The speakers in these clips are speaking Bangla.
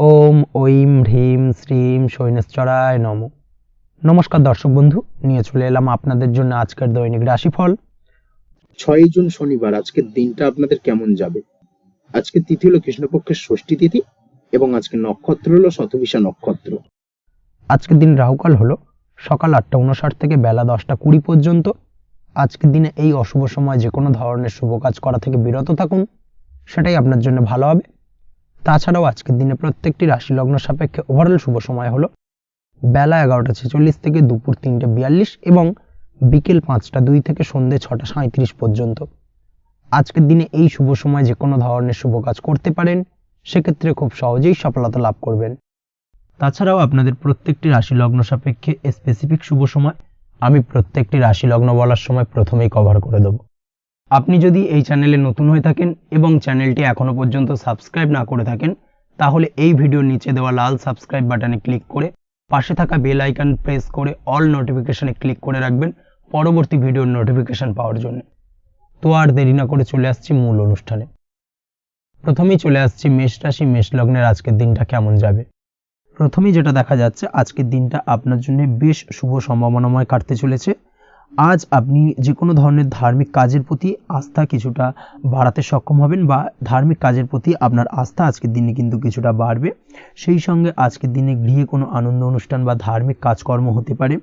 ওম ঐম হ্রিম শ্রীম শৈনেশ্বরায় নমঃ। নমস্কার দর্শক বন্ধু, নিয়ে চলে এলাম আপনাদের জন্য আজকের দৈনিক রাশিফল। 6 জুন শনিবার আজকের দিনটা আপনাদের কেমন যাবে। আজকের তিথি হলো কৃষ্ণপক্ষের ষষ্ঠী তিথি এবং আজকের নক্ষত্র হলো শতভিষা নক্ষত্র। আজকের দিন রাহুকাল হলো সকাল 8:59 থেকে বেলা 10:20 পর্যন্ত। আজকের দিনে এই অশুভ সময় যে কোনো ধরনের শুভ কাজ করা থেকে বিরত থাকুন, সেটাই আপনার জন্য ভালো হবে। তাছাড়াও আজকের দিনে প্রত্যেকটি রাশি লগ্ন সাপেক্ষে ওভারঅল শুভ সময় হলো বেলা 11:46 থেকে দুপুর 3:42 এবং বিকেল 5:02 থেকে সন্ধ্যে 6:37 পর্যন্ত। আজকের দিনে এই শুভ সময় যে কোনো ধরনের শুভ কাজ করতে পারেন, সেক্ষেত্রে খুব সহজেই সফলতা লাভ করবেন। তাছাড়াও আপনাদের প্রত্যেকটি রাশি লগ্ন সাপেক্ষে স্পেসিফিক শুভ সময় আমি প্রত্যেকটি রাশি লগ্ন বলার সময় প্রথমেই কভার করে দেব। আপনি যদি এই চ্যানেলে নতুন হয়ে থাকেন এবং চ্যানেলটি এখনো পর্যন্ত সাবস্ক্রাইব না করে থাকেন, তাহলে এই ভিডিওর নিচে দেওয়া লাল সাবস্ক্রাইব বাটনে ক্লিক করে পাশে থাকা বেল আইকন প্রেস করে অল নোটিফিকেশনে ক্লিক করে রাখবেন পরবর্তী ভিডিওর নোটিফিকেশন পাওয়ার জন্য। তো আর দেরি না করে চলে আসছি মূল অনুষ্ঠানে। প্রথমেই চলে আসছি মেষ রাশি মেষ লগ্নের আজকের দিনটা কেমন যাবে। প্রথমেই যেটা দেখা যাচ্ছে, আজকের দিনটা আপনার জন্য বেশ শুভ সম্ভাবনাময় কাটতে চলেছে। আজ আপনি যে কোনো ধরনের ধার্মিক কাজের প্রতি আস্থা কিছুটা বাড়াতে সক্ষম হবেন, বা ধার্মিক কাজের প্রতি আপনার আস্থা আজকের দিনে কিন্তু কিছুটা বাড়বে। সেই সঙ্গে আজকের দিনে গৃহে কোনো আনন্দ অনুষ্ঠান বা ধার্মিক কাজকর্ম হতে পারে।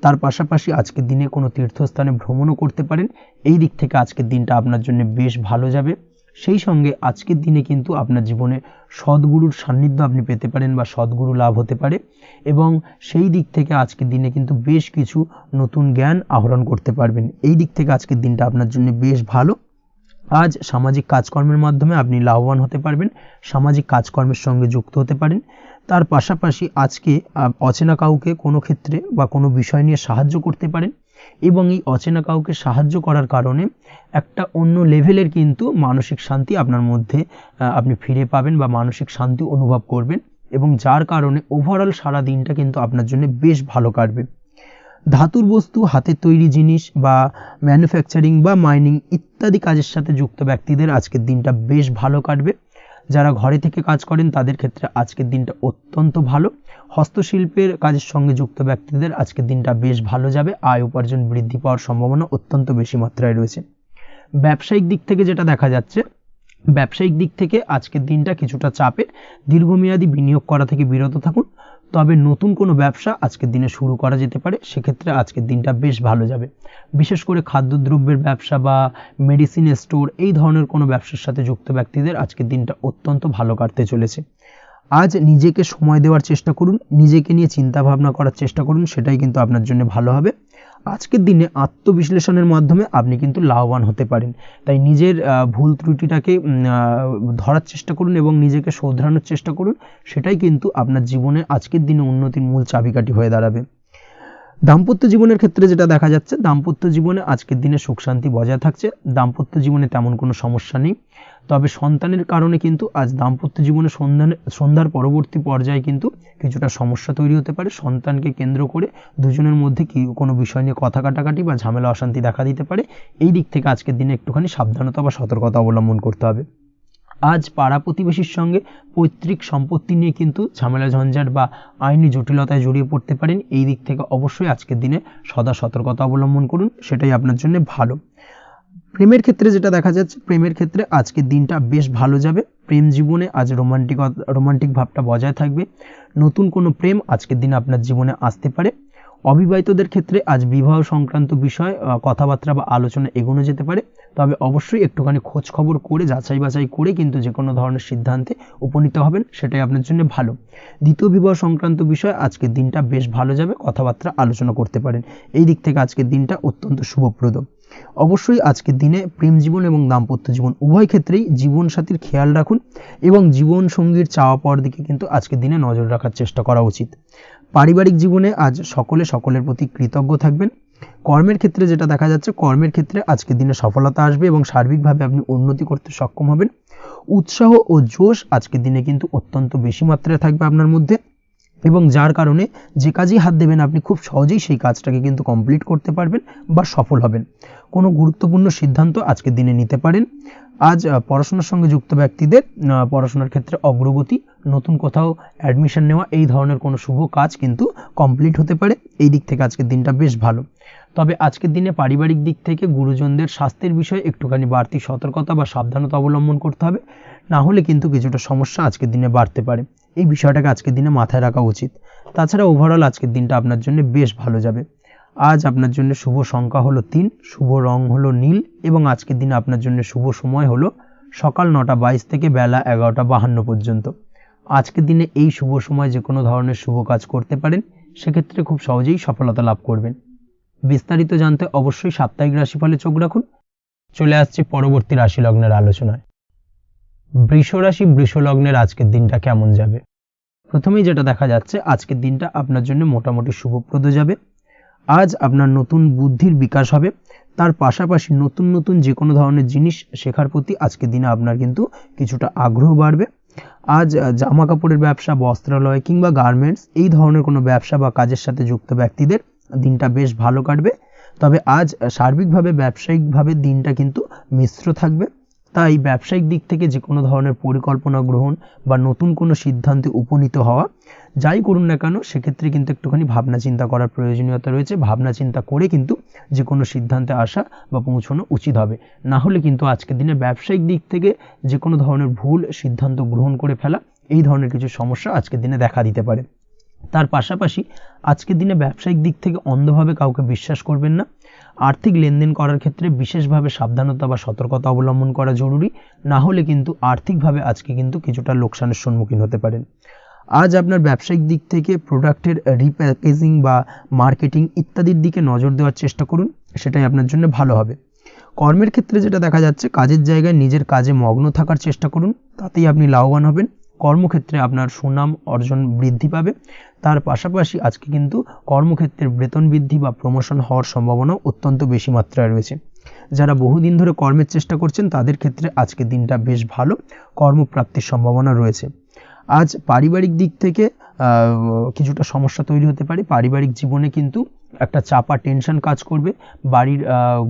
তার পাশাপাশি আজকের দিনে কোনো তীর্থস্থানে ভ্রমণও করতে পারেন। এই দিক থেকে আজকের দিনটা আপনার জন্য বেশ ভালো যাবে। সেই সঙ্গে আজকের দিনে কিন্তু আপনার জীবনে সদ্গুরুর সান্নিধ্য আপনি পেতে পারেন বা সদ্গুরু লাভ হতে পারে, এবং সেই দিক থেকে আজকের দিনে কিন্তু বেশ কিছু নতুন জ্ঞান আহরণ করতে পারবেন। এই দিক থেকে আজকের দিনটা আপনার জন্য বেশ ভালো। আজ সামাজিক কাজকর্মের মাধ্যমে আপনি লাভবান হতে পারবেন, সামাজিক কাজকর্মের সঙ্গে যুক্ত হতে পারেন। তার পাশাপাশি আজকে অচেনা কাউকে কোনো ক্ষেত্রে বা কোনো বিষয় নিয়ে সাহায্য করতে পারেন, এবং এই অচেনা কাউকে সাহায্য করার কারণে একটা অন্য লেভেলের কিন্তু মানসিক শান্তি আপনার মধ্যে আপনি ফিরে পাবেন বা মানসিক শান্তি অনুভব করবেন, এবং যার কারণে ওভারঅল সারা দিনটা কিন্তু আপনার জন্য বেশ ভালো কাটবে। ধাতুর বস্তু, হাতের তৈরি জিনিস বা ম্যানুফ্যাকচারিং বা মাইনিং ইত্যাদি কাজের সাথে যুক্ত ব্যক্তিদের আজকের দিনটা বেশ ভালো কাটবে। যারা ঘরে থেকে কাজ করেন তাদের ক্ষেত্রে আজকের দিনটা অত্যন্ত ভালো। হস্তশিল্পের কাজের সঙ্গে যুক্ত ব্যক্তিদের আজকের দিনটা বেশ ভালো যাবে। আয় উপার্জন বৃদ্ধি পাওয়ার সম্ভাবনা অত্যন্ত বেশি মাত্রায় রয়েছে। ব্যবসায়িক দিক থেকে যেটা দেখা যাচ্ছে, ব্যবসায়িক দিক থেকে আজকের দিনটা কিছুটা চাপের। দীর্ঘমেয়াদী বিনিয়োগ করা থেকে বিরত থাকুন, তবে নতুন কোনো ব্যবসা আজকের দিনে শুরু করা যেতে পারে, সেক্ষেত্রে আজকের দিনটা বেশ ভালো যাবে। বিশেষ করে খাদ্যদ্রব্যের ব্যবসা বা মেডিসিন স্টোর এই ধরনের কোনো ব্যবসার সাথে যুক্ত ব্যক্তিদের আজকের দিনটা অত্যন্ত ভালো কাটতে চলেছে। আজ নিজেকে সময় দেওয়ার চেষ্টা করুন, নিজেকে নিয়ে চিন্তা ভাবনা করার চেষ্টা করুন, সেটাই কিন্তু আপনার জন্য ভালো হবে। আজকের দিনে আত্মবিশ্লেষণের মাধ্যমে আপনি কিন্তু লাভবান হতে পারেন, তাই নিজের ভুল ত্রুটিটাকে ধরার চেষ্টা করুন এবং নিজেকে শোধরানোর চেষ্টা করুন, সেটাই কিন্তু আপনার জীবনে আজকের দিনে উন্নতির মূল চাবিকাঠি হয়ে দাঁড়াবে। দাম্পত্য জীবনের ক্ষেত্রে যেটা দেখা যাচ্ছে, দাম্পত্য জীবনে আজকের দিনে সুখ শান্তি বজায় থাকছে। দাম্পত্য জীবনে তেমন কোনো সমস্যা নেই, তবে সন্তানের কারণে কিন্তু আজ দাম্পত্য জীবনে সন্ধ্যার পরবর্তী পর্যায়ে কিন্তু কিছুটা সমস্যা তৈরি হতে পারে। সন্তানকে কেন্দ্র করে দুজনের মধ্যে কোনো বিষয় নিয়ে কথা কাটাকাটি বা ঝামেলা অশান্তি দেখা দিতে পারে। এই দিক থেকে আজকের দিনে একটুখানি সাবধানতা বা সতর্কতা অবলম্বন করতে হবে। আজ পাড়া প্রতিবেশীর সঙ্গে পৈতৃক সম্পত্তি নিয়ে কিন্তু ঝামেলা ঝঞ্ঝাট বা আইনি জটিলতায় জড়িয়ে পড়তে পারেন। এই দিক থেকে অবশ্যই আজকের দিনে সদা সতর্কতা অবলম্বন করুন, সেটাই আপনার জন্য ভালো। প্রেমের ক্ষেত্রে যেটা দেখা যাচ্ছে, প্রেমের ক্ষেত্রে আজকের দিনটা বেশ ভালো যাবে। প্রেম জীবনে আজ রোমান্টিক ভাবটা বজায় থাকবে। নতুন কোনো প্রেম আজকের দিনে আপনার জীবনে আসতে পারে। অবিবাহিতদের ক্ষেত্রে আজ বিবাহ সংক্রান্ত বিষয় কথাবার্তা বা আলোচনা এগোনো যেতে পারে, তবে অবশ্যই একটুখানি খোঁজ খবর করে যাচাই বাছাই করে কিন্তু যে কোনো ধরনের সিদ্ধান্তে উপনীত হবেন, সেটাই আপনার জন্য ভালো। দ্বিতীয় বিবাহ সংক্রান্ত বিষয় আজকের দিনটা বেশ ভালো যাবে, কথাবার্তা আলোচনা করতে পারেন। এই দিক থেকে আজকের দিনটা অত্যন্ত শুভপ্রদ। অবশ্যই আজকের দিনে প্রেম জীবন এবং দাম্পত্য জীবন উভয় ক্ষেত্রেই জীবনসাথীর খেয়াল রাখুন, এবং জীবন সঙ্গীর চাওয়া পাওয়ার দিকে কিন্তু আজকের দিনে নজর রাখার চেষ্টা করা উচিত। পারিবারিক জীবনে আজ সকলের প্রতি কৃতজ্ঞ থাকবেন। কর্মের ক্ষেত্রে যেটা দেখা যাচ্ছে, কর্মের ক্ষেত্রে আজকের দিনে সফলতা আসবে এবং সার্বিকভাবে আপনি উন্নতি করতে সক্ষম হবেন। উৎসাহ ও জোশ আজকের দিনে কিন্তু অত্যন্ত বেশি মাত্রায় থাকবে আপনার মধ্যে, এবং যার কারণে যে কাজেই হাত দেবেন আপনি খুব সহজেই সেই কাজটাকে কিন্তু কমপ্লিট করতে পারবেন বা সফল হবেন। কোনো গুরুত্বপূর্ণ সিদ্ধান্ত আজকের দিনে নিতে পারেন। আজ পড়াশোনার সঙ্গে যুক্ত ব্যক্তিদের পড়াশোনার ক্ষেত্রে অগ্রগতি, নতুন কোথাও অ্যাডমিশন নেওয়া, এই ধরনের কোনো শুভ কাজ কিন্তু কমপ্লিট হতে পারে। এই দিক থেকে আজকের দিনটা বেশ ভালো। তবে আজকের দিনে পারিবারিক দিক থেকে গুরুজনদের স্বাস্থ্যের বিষয়ে একটুখানি বাড়তি সতর্কতা বা সাবধানতা অবলম্বন করতে হবে, না হলে কিন্তু কিছুটা সমস্যা আজকের দিনে বাড়তে পারে। এই বিষয়টাকে আজকের দিনে মাথায় রাখা উচিত। তাছাড়া ওভারঅল আজকের দিনটা আপনার জন্য বেশ ভালো যাবে। আজ আপনার জন্য শুভ সংখ্যা হলো 3, শুভ রং হলো নীল এবং আজকের দিনে আপনার জন্য শুভ সময় হলো সকাল 9:22 থেকে বেলা 11:52 পর্যন্ত। আজকের দিনে এই শুভ সময় যে কোনো ধরনের শুভ কাজ করতে পারেন, সেক্ষেত্রে খুব সহজেই সফলতা লাভ করবেন। বিস্তারিত জানতে অবশ্যই সাপ্তাহিক রাশিফলে চোখ রাখুন। চলে আসছে পরবর্তী রাশি লগ্নের আলোচনায়। বৃষ রাশি, বৃষ লগ্নের আজকের দিনটা কেমন যাবে? প্রথমেই যেটা দেখা যাচ্ছে, আজকের দিনটা আপনার জন্য মোটামুটি শুভপ্রদ যাবে। আজ আপনার নতুন বুদ্ধির বিকাশ হবে, তার পাশাপাশি নতুন নতুন যে কোনো ধরনের জিনিস শেখার প্রতি আজকের দিনে আপনার কিন্তু কিছুটা আগ্রহ বাড়বে। আজ জামা কাপড়ের ব্যবসা, বস্ত্রালয় কিংবা গার্মেন্টস এই ধরনের কোনো ব্যবসা বা কাজের সাথে যুক্ত ব্যক্তিদের দিনটা বেশ ভালো কাটবে। তবে আজ সার্বিকভাবে ব্যবসায়িকভাবে দিনটা কিন্তু মিশ্র থাকবে। তাই ব্যবসায়িক দিক থেকে যে কোনো ধরনের পরিকল্পনা গ্রহণ বা নতুন কোনো সিদ্ধান্তে উপনীত হওয়া, যাই করুন না কেন, সেক্ষেত্রে কিন্তু একটুখানি ভাবনা চিন্তা করার প্রয়োজনীয়তা রয়েছে। ভাবনা চিন্তা করে কিন্তু যে কোনো সিদ্ধান্তে আসা বা পৌঁছানো উচিত হবে, না হলে কিন্তু আজকের দিনে ব্যবসায়িক দিক থেকে যে কোনো ধরনের ভুল সিদ্ধান্ত গ্রহণ করে ফেলা, এই ধরনের কিছু সমস্যা আজকের দিনে দেখা দিতে পারে। তার পাশাপাশি আজকের দিনে ব্যবসায়িক দিক থেকে অন্ধভাবে কাউকে বিশ্বাস করবেন না। আর্থিক লেনদেন করার ক্ষেত্রে বিশেষভাবে সাবধানতা বা সতর্কতা অবলম্বন করা জরুরি, না হলে কিন্তু আর্থিকভাবে আজকে কিন্তু কিছুটা লোকসানের সম্মুখীন হতে পারেন। আজ আপনার ব্যবসায়িক দিক থেকে প্রোডাক্টের রিপ্যাকেজিং বা মার্কেটিং ইত্যাদির দিকে নজর দেওয়ার চেষ্টা করুন, সেটাই আপনার জন্য ভালো হবে। কর্মের ক্ষেত্রে যেটা দেখা যাচ্ছে, কাজের জায়গায় নিজের কাজে মগ্ন থাকার চেষ্টা করুন, তাতেই আপনি লাভবান হবেন। কর্মক্ষেত্রে আপনার সুনাম অর্জন বৃদ্ধি পাবে। তার পাশাপাশি আজকে কিন্তু কর্মক্ষেত্রের বেতন বৃদ্ধি বা প্রমোশন হওয়ার সম্ভাবনাও অত্যন্ত বেশি মাত্রায় রয়েছে। যারা বহুদিন ধরে কর্মের চেষ্টা করছেন, তাদের ক্ষেত্রে আজকের দিনটা বেশ ভালো, কর্মপ্রাপ্তির সম্ভাবনা রয়েছে। আজ পারিবারিক দিক থেকে কিছুটা সমস্যা তৈরি হতে পারে। পারিবারিক জীবনে কিন্তু একটা চাপা টেনশন কাজ করবে। বাড়ির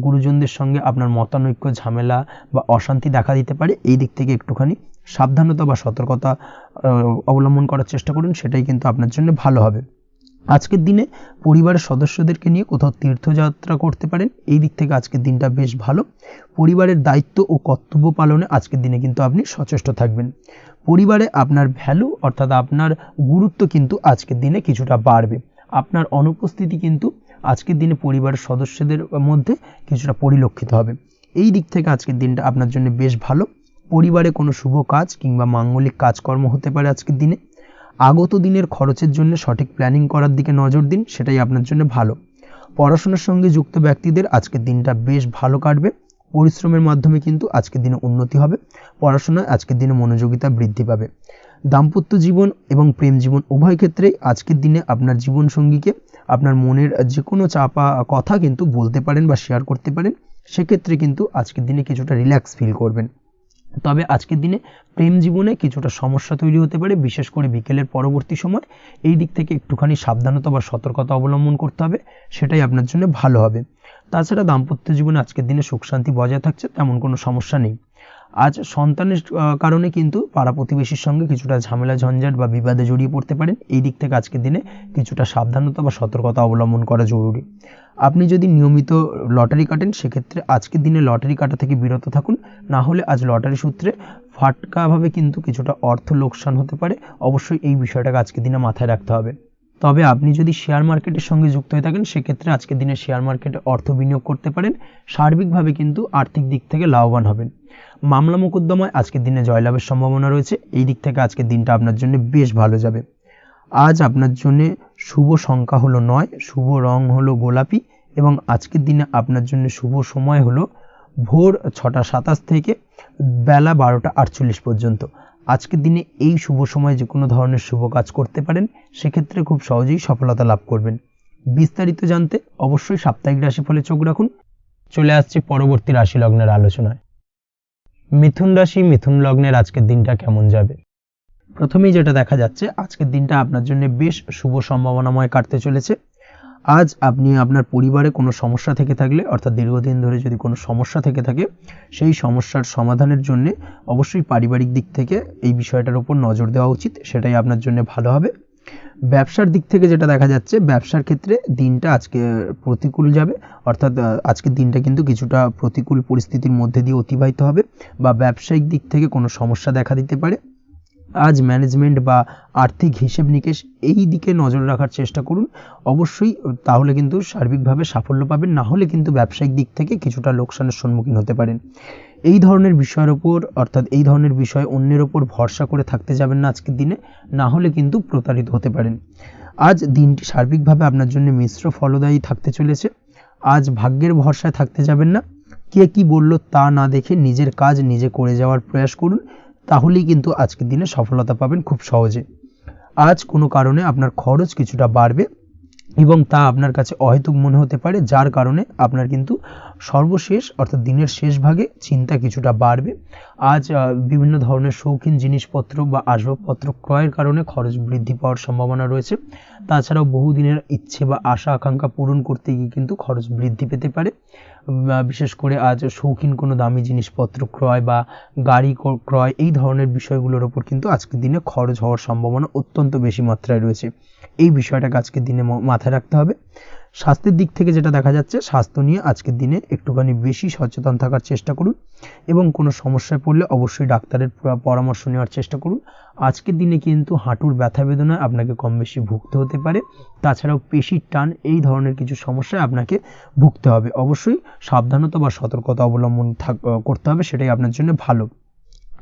গুরুজনদের সঙ্গে আপনার মতানৈক্য, ঝামেলা বা অশান্তি দেখা দিতে পারে। এই দিক থেকে একটুখানি সাবধানতা বা সতর্কতা অবলম্বন করার চেষ্টা করুন, সেটাই কিন্তু আপনার জন্য ভালো হবে। আজকের দিনে পরিবারের সদস্যদেরকে নিয়ে কোথাও তীর্থযাত্রা করতে পারেন। এই দিক থেকে আজকের দিনটা বেশ ভালো। পরিবারের দায়িত্ব ও কর্তব্য পালনে আজকের দিনে কিন্তু আপনি সচেষ্ট থাকবেন। পরিবারে আপনার ভ্যালু অর্থাৎ আপনার গুরুত্ব কিন্তু আজকের দিনে কিছুটা বাড়বে। আপনার অনুপস্থিতি কিন্তু আজকের দিনে পরিবারের সদস্যদের মধ্যে কিছুটা পরিলক্ষিত হবে। এই দিক থেকে আজকের দিনটা আপনার জন্য বেশ ভালো। পরিবারে কোনো শুভ কাজ কিংবা মাঙ্গলিক কাজকর্ম হতে পারে আজকের দিনে। আগত দিনের খরচের জন্য সঠিক প্ল্যানিং করার দিকে নজর দিন, সেটাই আপনার জন্য ভালো। পড়াশোনার সঙ্গে যুক্ত ব্যক্তিদের আজকের দিনটা বেশ ভালো কাটবে। পরিশ্রমের মাধ্যমে কিন্তু আজকের দিনে উন্নতি হবে। পড়াশোনায় আজকের দিনে মনোযোগিতা বৃদ্ধি পাবে। দাম্পত্য জীবন এবং প্রেম জীবন উভয় ক্ষেত্রেই আজকের দিনে আপনার জীবনসঙ্গীকে আপনার মনের যে কোনো চাপা কথা কিন্তু বলতে পারেন বা শেয়ার করতে পারেন। সেক্ষেত্রে কিন্তু আজকের দিনে কিছুটা রিল্যাক্স ফিল করবেন। তবে আজকের দিনে প্রেম জীবনে কিছুটা সমস্যা তৈরি হতে পারে, বিশেষ করে বিকেলের পরবর্তী সময়। এই দিক থেকে একটুখানি সাবধানতা বা সতর্কতা অবলম্বন করতে হবে, সেটাই আপনার জন্য ভালো হবে। তাছাড়া দাম্পত্য জীবনে আজকের দিনে সুখ শান্তি বজায় থাকছে, তেমন কোনো সমস্যা নেই। আজ সন্তানের কারণে কিন্তু পাড়া প্রতিবেশীর সঙ্গে কিছুটা ঝামেলা ঝঞ্ঝাট বা বিবাদে জড়িয়ে পড়তে পারেন। এই দিক থেকে আজকের দিনে কিছুটা সাবধানতা বা সতর্কতা অবলম্বন করা জরুরি। আপনি যদি নিয়মিত লটারি কাটেন, সেক্ষেত্রে আজকের দিনে লটারি কাটা থেকে বিরত থাকুন, না হলে আজ লটারি সূত্রে ফাটকাভাবে কিন্তু কিছুটা অর্থ লোকসান হতে পারে। অবশ্যই এই বিষয়টাকে আজকের দিনে মাথায় রাখতে হবে। তবে আপনি যদি শেয়ার মার্কেটের সঙ্গে যুক্ত হয়ে থাকেন, সেক্ষেত্রে আজকের দিনে শেয়ার মার্কেটে অর্থ বিনিয়োগ করতে পারেন। সার্বিকভাবে কিন্তু আর্থিক দিক থেকে লাভবান হবেন। মামলা মোকদ্দমায় আজকের দিনে জয়লাভের সম্ভাবনা রয়েছে। এই দিক থেকে আজকের দিনটা আপনার জন্য বেশ ভালো যাবে। আজ আপনার জন্য শুভ সংখ্যা হলো 9, শুভ রং হলো গোলাপি এবং আজকের দিনে আপনার জন্য শুভ সময় হলো ভোর 6:27 থেকে বেলা 12:48 পর্যন্ত। আজকের দিনে এই শুভ সময় যে কোনো ধরনের শুভ কাজ করতে পারেন, সেক্ষেত্রে খুব সহজেই সফলতা লাভ করবেন। বিস্তারিত জানতে অবশ্যই সাপ্তাহিক রাশিফলে চোখ রাখুন। চলে আসছে পরবর্তী রাশি লগ্নের আলোচনায়। মিথুন রাশি, মিথুন লগ্নের আজকের দিনটা কেমন যাবে? প্রথমেই যেটা দেখা যাচ্ছে, আজকের দিনটা আপনার জন্য বেশ শুভ সম্ভাবনাময় কাটতে চলেছে। আজ আপনি আপনার পরিবারে কোনো সমস্যা থেকে থাকলে, অর্থাৎ দীর্ঘদিন ধরে যদি কোনো সমস্যা থেকে থাকে, সেই সমস্যার সমাধানের জন্য অবশ্যই পারিবারিক দিক থেকে এই বিষয়টার উপর নজর দেওয়া উচিত, সেটাই আপনার জন্য ভালো হবে। ব্যবসার দিক থেকে যেটা দেখা যাচ্ছে, ব্যবসার ক্ষেত্রে দিনটা আজকে প্রতিকূল যাবে, অর্থাৎ আজকের দিনটা কিন্তু কিছুটা প্রতিকূল পরিস্থিতির মধ্যে দিয়ে অতিবাহিত হবে, বা ব্যবসায়িক দিক থেকে কোনো সমস্যা দেখা দিতে পারে। আজ ম্যানেজমেন্ট বা আর্থিক হিসেব নিকেশ এই দিকে নজর রাখার চেষ্টা করুন অবশ্যই, তাহলে কিন্তু সার্বিকভাবে সাফল্য পাবেন, না হলে কিন্তু ব্যবসায়িক দিক থেকে কিছুটা লোকসানের সম্মুখীন হতে পারেন। এই ধরনের বিষয়ের ওপর, অর্থাৎ এই ধরনের বিষয় অন্যের ওপর ভরসা করে থাকতে যাবেন না আজকের দিনে, না হলে কিন্তু প্রতারিত হতে পারেন। আজ দিনটি সার্বিকভাবে আপনার জন্য মিশ্র ফলদায়ী থাকতে চলেছে। আজ ভাগ্যের ভরসায় থাকতে যাবেন না, কে কি বলল তা না দেখে নিজের কাজ নিজে করে যাওয়ার প্রয়াস করুন, তাহলেই কিন্তু আজকের দিনে সফলতা পাবেন খুব সহজে। আজ কোনো কারণে আপনার খরচ কিছুটা বাড়বে এবং তা আপনার কাছে অহেতুক মনে হতে পারে, যার কারণে আপনার কিন্তু সর্বশেষ, অর্থাৎ দিনের শেষ ভাগে চিন্তা কিছুটা বাড়বে। আজ বিভিন্ন ধরনের শৌখিন জিনিসপত্র বা আসবাবপত্র ক্রয়ের কারণে খরচ বৃদ্ধি পাওয়ার সম্ভাবনা রয়েছে। তাছাড়াও বহুদিনের ইচ্ছে বা আশা আকাঙ্ক্ষা পূরণ করতে গিয়ে কিন্তু খরচ বৃদ্ধি পেতে পারে। বিশেষ করে আজ শৌখিন কোনো দামি জিনিসপত্র ক্রয় বা গাড়ি ক্রয়, এই ধরনের বিষয়গুলোর ওপর কিন্তু আজকের দিনে খরচ হওয়ার সম্ভাবনা অত্যন্ত বেশি মাত্রায় রয়েছে। এই বিষয়টাকে আজকের দিনে মাথায় রাখতে হবে। স্বাস্থ্যের দিক থেকে যেটা দেখা যাচ্ছে, স্বাস্থ্য নিয়ে আজকের দিনে একটুখানি বেশি সচেতন থাকার চেষ্টা করুন এবং কোনো সমস্যায় পড়লে অবশ্যই ডাক্তারের পরামর্শ নেওয়ার চেষ্টা করুন। আজকের দিনে কিন্তু হাঁটুর ব্যথা বেদনায় আপনাকে কম বেশি ভুগতে হতে পারে, তাছাড়াও পেশির টান, এই ধরনের কিছু সমস্যায় আপনাকে ভুগতে হবে। অবশ্যই সাবধানতা বা সতর্কতা অবলম্বন করতে হবে, সেটাই আপনার জন্য ভালো।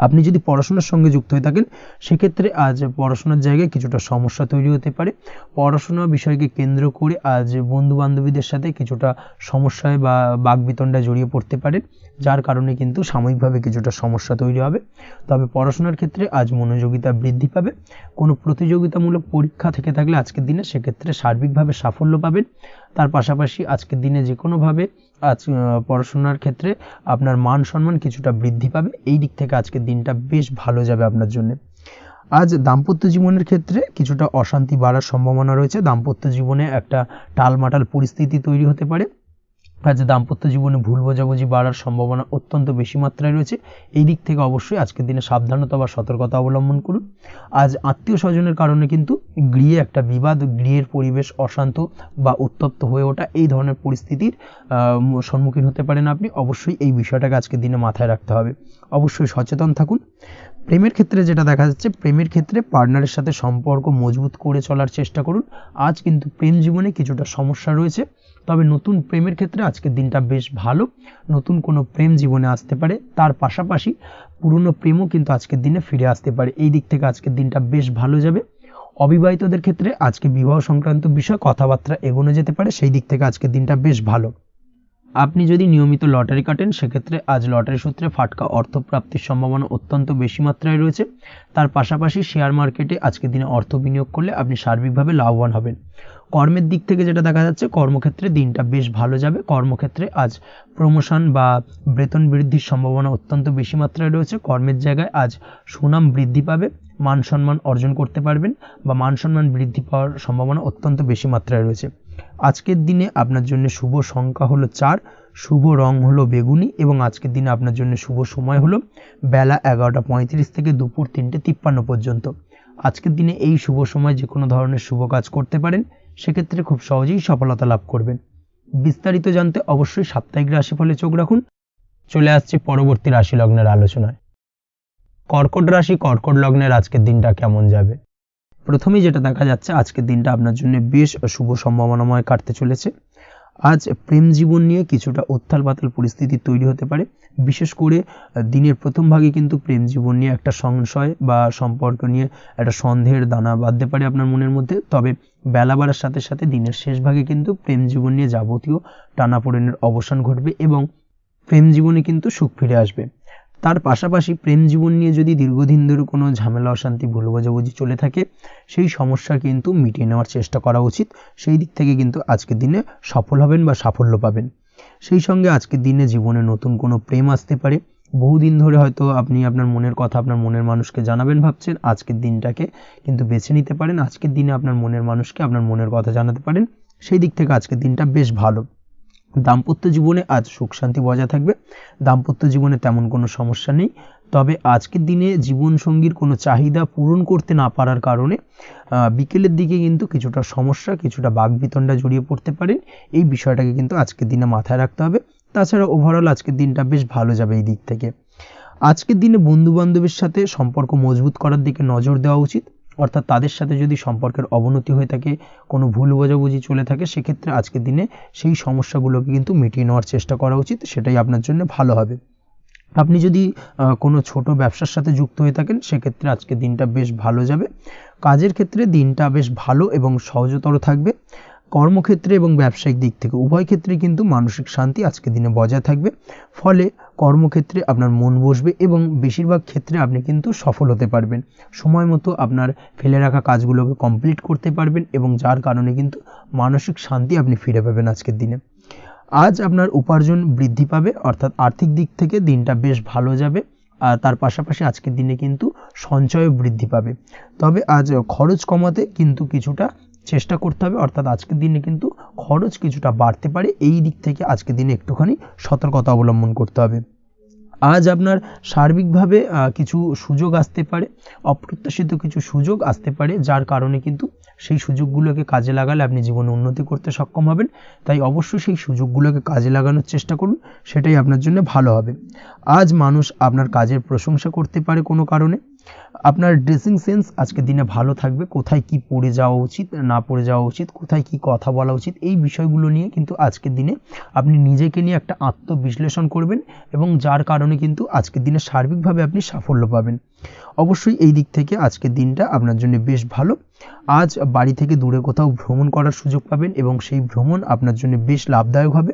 আপনি যদি পড়াশোনার সঙ্গে যুক্ত হয়ে থাকেন, সেক্ষেত্রে আজ পড়াশোনার জায়গায় কিছুটা সমস্যা তৈরি হতে পারে। পড়াশোনা বিষয়কে কেন্দ্র করে আজ বন্ধু বান্ধবীদের সাথে কিছুটা সমস্যায় বা বাকবিতণ্ডায় জড়িয়ে পড়তে পারেন, যার কারণে কিন্তু সাময়িকভাবে কিছুটা সমস্যা তৈরি হবে। তবে পড়াশোনার ক্ষেত্রে আজ মনোযোগিতা বৃদ্ধি পাবে। কোনো প্রতিযোগিতামূলক পরীক্ষা থেকে থাকলে আজকের দিনে সেক্ষেত্রে সার্বিকভাবে সাফল্য পাবেন। তার পাশাপাশি আজকের দিনে যে কোনোভাবে আজ পড়াশোনার ক্ষেত্রে আপনার মান সম্মান কিছুটা বৃদ্ধি পাবে। এই দিক থেকে আজকের দিনটা বেশ ভালো যাবে আপনার জন্য। আজ দাম্পত্য জীবনের ক্ষেত্রে কিছুটা অশান্তি বাড়ার সম্ভাবনা রয়েছে। দাম্পত্য জীবনে একটা টালমাটাল পরিস্থিতি তৈরি হতে পারে। আজ দাম্পত্য জীবনে ভুল বোঝাবুঝি বাড়ার সম্ভাবনা অত্যন্ত বেশি মাত্রায় রয়েছে। এই দিক থেকে অবশ্যই আজকের দিনে সাবধানতা বা সতর্কতা অবলম্বন করুন। আজ আত্মীয় স্বজনের কারণে কিন্তু গৃহে একটা বিবাদ, গৃহের পরিবেশ অশান্ত বা উত্তপ্ত হয়ে ওঠা, এই ধরনের পরিস্থিতির সম্মুখীন হতে পারেন আপনি। অবশ্যই এই বিষয়টাকে আজকের দিনে মাথায় রাখতে হবে। অবশ্যই সচেতন থাকুন। প্রেমের ক্ষেত্রে যেটা দেখা যাচ্ছে, প্রেমের ক্ষেত্রে পার্টনারের সাথে সম্পর্ক মজবুত করে চলার চেষ্টা করুন। আজ কিন্তু প্রেম জীবনে কিছুটা সমস্যা রয়েছে, তবে নতুন প্রেমের ক্ষেত্রে আজকের দিনটা বেশ ভালো। নতুন কোনো প্রেম জীবনে আসতে পারে, তার পাশাপাশি পুরনো প্রেমও কিন্তু আজকের দিনে ফিরে আসতে পারে। এই দিক থেকে আজকের দিনটা বেশ ভালো যাবে। অবিবাহিতদের ক্ষেত্রে আজকে বিবাহ সংক্রান্ত বিষয় কথাবার্তা এগোনো যেতে পারে, সেই দিক থেকে আজকের দিনটা বেশ ভালো। আপনি যদি নিয়মিত লটারি কাটেন, সেক্ষেত্রে আজ লটারি সূত্রে ফাটকা অর্থপ্রাপ্তির সম্ভাবনা অত্যন্ত বেশি মাত্রায় রয়েছে। তার পাশাপাশি শেয়ার মার্কেটে আজকের দিনে অর্থ বিনিয়োগ করলে আপনি সার্বিকভাবে লাভবান হবেন। কর্মের দিক থেকে যেটা দেখা যাচ্ছে, কর্মক্ষেত্রে দিনটা বেশ ভালো যাবে। কর্মক্ষেত্রে আজ প্রমোশন বা বেতন বৃদ্ধির সম্ভাবনা অত্যন্ত বেশি মাত্রায় রয়েছে। কর্মের জায়গায় আজ সুনাম বৃদ্ধি পাবে, মান সম্মান অর্জন করতে পারবেন বা মান সম্মান বৃদ্ধি পাওয়ার সম্ভাবনা অত্যন্ত বেশি মাত্রায় রয়েছে। আজকের দিনে আপনার জন্য শুভ সংখ্যা হলো 4, শুভ রং হলো বেগুনি এবং আজকের দিনে আপনার জন্য শুভ সময় হলো বেলা 11:35 থেকে দুপুর 3:53 পর্যন্ত। আজকের দিনে এই শুভ সময় যে কোনো ধরনের শুভ কাজ করতে পারেন, সেক্ষেত্রে খুব সহজেই সফলতা লাভ করবেন। বিস্তারিত জানতে অবশ্যই সাপ্তাহিক রাশিফলে চোখ রাখুন। চলে আসছে পরবর্তী রাশি লগ্নের আলোচনায়। কর্কট রাশি, কর্কট লগ্নের আজকের দিনটা কেমন যাবে? প্রথমেই যেটা দেখা যাচ্ছে, আজকের দিনটা আপনার জন্য বেশ শুভ সম্ভাবনাময় কাটতে চলেছে। আজ প্রেম জীবন নিয়ে কিছুটা উত্থাল পাতাল পরিস্থিতি তৈরি হতে পারে। বিশেষ করে দিনের প্রথম ভাগে কিন্তু প্রেম জীবন নিয়ে একটা সংশয় বা সম্পর্ক নিয়ে একটা সন্দেহের দানা বাঁধতে পারে আপনার মনের মধ্যে। তবে বেলা বাড়ার সাথে সাথে দিনের শেষ ভাগে কিন্তু প্রেম জীবন নিয়ে যাবতীয় টানাপোড়েনের অবসান ঘটবে এবং প্রেম জীবনে কিন্তু সুখ ফিরে আসবে। তার পাশাপাশি প্রেম জীবন নিয়ে যদি দীর্ঘদিন ধরে কোনো ঝামেলা অশান্তি ভুল বোঝাবুঝি চলে থাকে, সেই সমস্যা কিন্তু মিটিয়ে নেওয়ার চেষ্টা করা উচিত। সেই দিক থেকে কিন্তু আজকের দিনে সফল হবেন বা সাফল্য পাবেন। সেই সঙ্গে আজকের দিনে জীবনে নতুন কোনো প্রেম আসতে পারে। বহুদিন ধরে হয়তো আপনি আপনার মনের কথা আপনার মনের মানুষকে জানাবেন ভাবছেন, আজকের দিনটাকে কিন্তু বেছে নিতে পারেন। আজকের দিনে আপনার মনের মানুষকে আপনার মনের কথা জানাতে পারেন। সেই দিক থেকে আজকের দিনটা বেশ ভালো। দাম্পত্য জীবনে আজ সুখ শান্তি বজায় থাকবে, দাম্পত্য জীবনে তেমন কোনো সমস্যা নেই। তবে আজকের দিনে জীবনসঙ্গীর কোনো চাহিদা পূরণ করতে না পারার কারণে বিকেলের দিকে কিন্তু কিছুটা সমস্যা, কিছুটা বাকবিতণ্ডা জড়িয়ে পড়তে পারেন। এই বিষয়টাকে কিন্তু আজকের দিনে মাথায় রাখতে হবে। তাছাড়া ওভারঅল আজকের দিনটা বেশ ভালো যাবে এই দিক থেকে। আজকের দিনে বন্ধু বান্ধবের সাথে সম্পর্ক মজবুত করার দিকে নজর দেওয়া উচিত, অর্থাৎ তাদের সাথে যদি সম্পর্কের অবনতি হয়ে থাকে, কোনো ভুল বোঝাবুঝি চলে থাকে, সেক্ষেত্রে আজকের দিনে সেই সমস্যাগুলোকে কিন্তু মিটিয়ে নেওয়ার চেষ্টা করা উচিত, সেটাই আপনার জন্য ভালো হবে। আপনি যদি কোনো ছোট ব্যবসার সাথে যুক্ত হয়ে থাকেন, সেক্ষেত্রে আজকের দিনটা বেশ ভালো যাবে। কাজের ক্ষেত্রে দিনটা বেশ ভালো এবং সহজতর থাকবে। কর্মক্ষেত্রে এবং ব্যবসায়িক দিক থেকে উভয় ক্ষেত্রে কিন্তু মানসিক শান্তি আজকের দিনে বজায় থাকবে। ফলে কর্মক্ষেত্রে আপনার মন বসবে এবং বেশিরভাগ ক্ষেত্রে আপনি কিন্তু সফল হতে পারবেন। সময় মতো আপনার ফেলে রাখা কাজগুলোকে কমপ্লিট করতে পারবেন এবং যার কারণে কিন্তু মানসিক শান্তি আপনি ফিরে পাবেন আজকের দিনে। আজ আপনার উপার্জন বৃদ্ধি পাবে, অর্থাৎ আর্থিক দিক থেকে দিনটা বেশ ভালো যাবে। আর তার পাশাপাশি আজকের দিনে কিন্তু সঞ্চয় বৃদ্ধি পাবে। তবে আজ খরচ কমাতে কিন্তু কিছুটা চেষ্টা করতে হবে, অর্থাৎ আজকের দিনে কিন্তু খরচ কিছুটা বাড়তে পারে। এই দিক থেকে আজকের দিনে একটুখানি সতর্কতা অবলম্বন করতে হবে। আজ আপনার সার্বিকভাবে কিছু সুযোগ আসতে পারে, অপ্রত্যাশিত কিছু সুযোগ আসতে পারে, যার কারণে কিন্তু সেই সুযোগগুলোকে কাজে লাগালে আপনি জীবনে উন্নতি করতে সক্ষম হবেন। তাই অবশ্যই সেই সুযোগগুলোকে কাজে লাগানোর চেষ্টা করুন, সেটাই আপনার জন্য ভালো হবে। আজ মানুষ আপনার কাজের প্রশংসা করতে পারে কোনো কারণে। আপনার ড্রেসিং সেন্স আজকের দিনে ভালো থাকবে, কোথায় কি পরে যাওয়া উচিত, না পরে যাওয়া উচিত, কোথায় কি কথা বলা উচিত, এই বিষয়গুলো নিয়ে কিন্তু আজকের দিনে আপনি নিজেকে নিয়ে একটা আত্মবিশ্লেষণ করবেন এবং যার কারণে কিন্তু আজকের দিনে সার্বিকভাবে আপনি সাফল্য পাবেন। অবশ্যই এই দিক থেকে আজকের দিনটা আপনার জন্য বেশ ভালো। আজ বাড়ি থেকে দূরে কোথাও ভ্রমণ করার সুযোগ পাবেন এবং সেই ভ্রমণ আপনার জন্য বেশ লাভদায়ক হবে।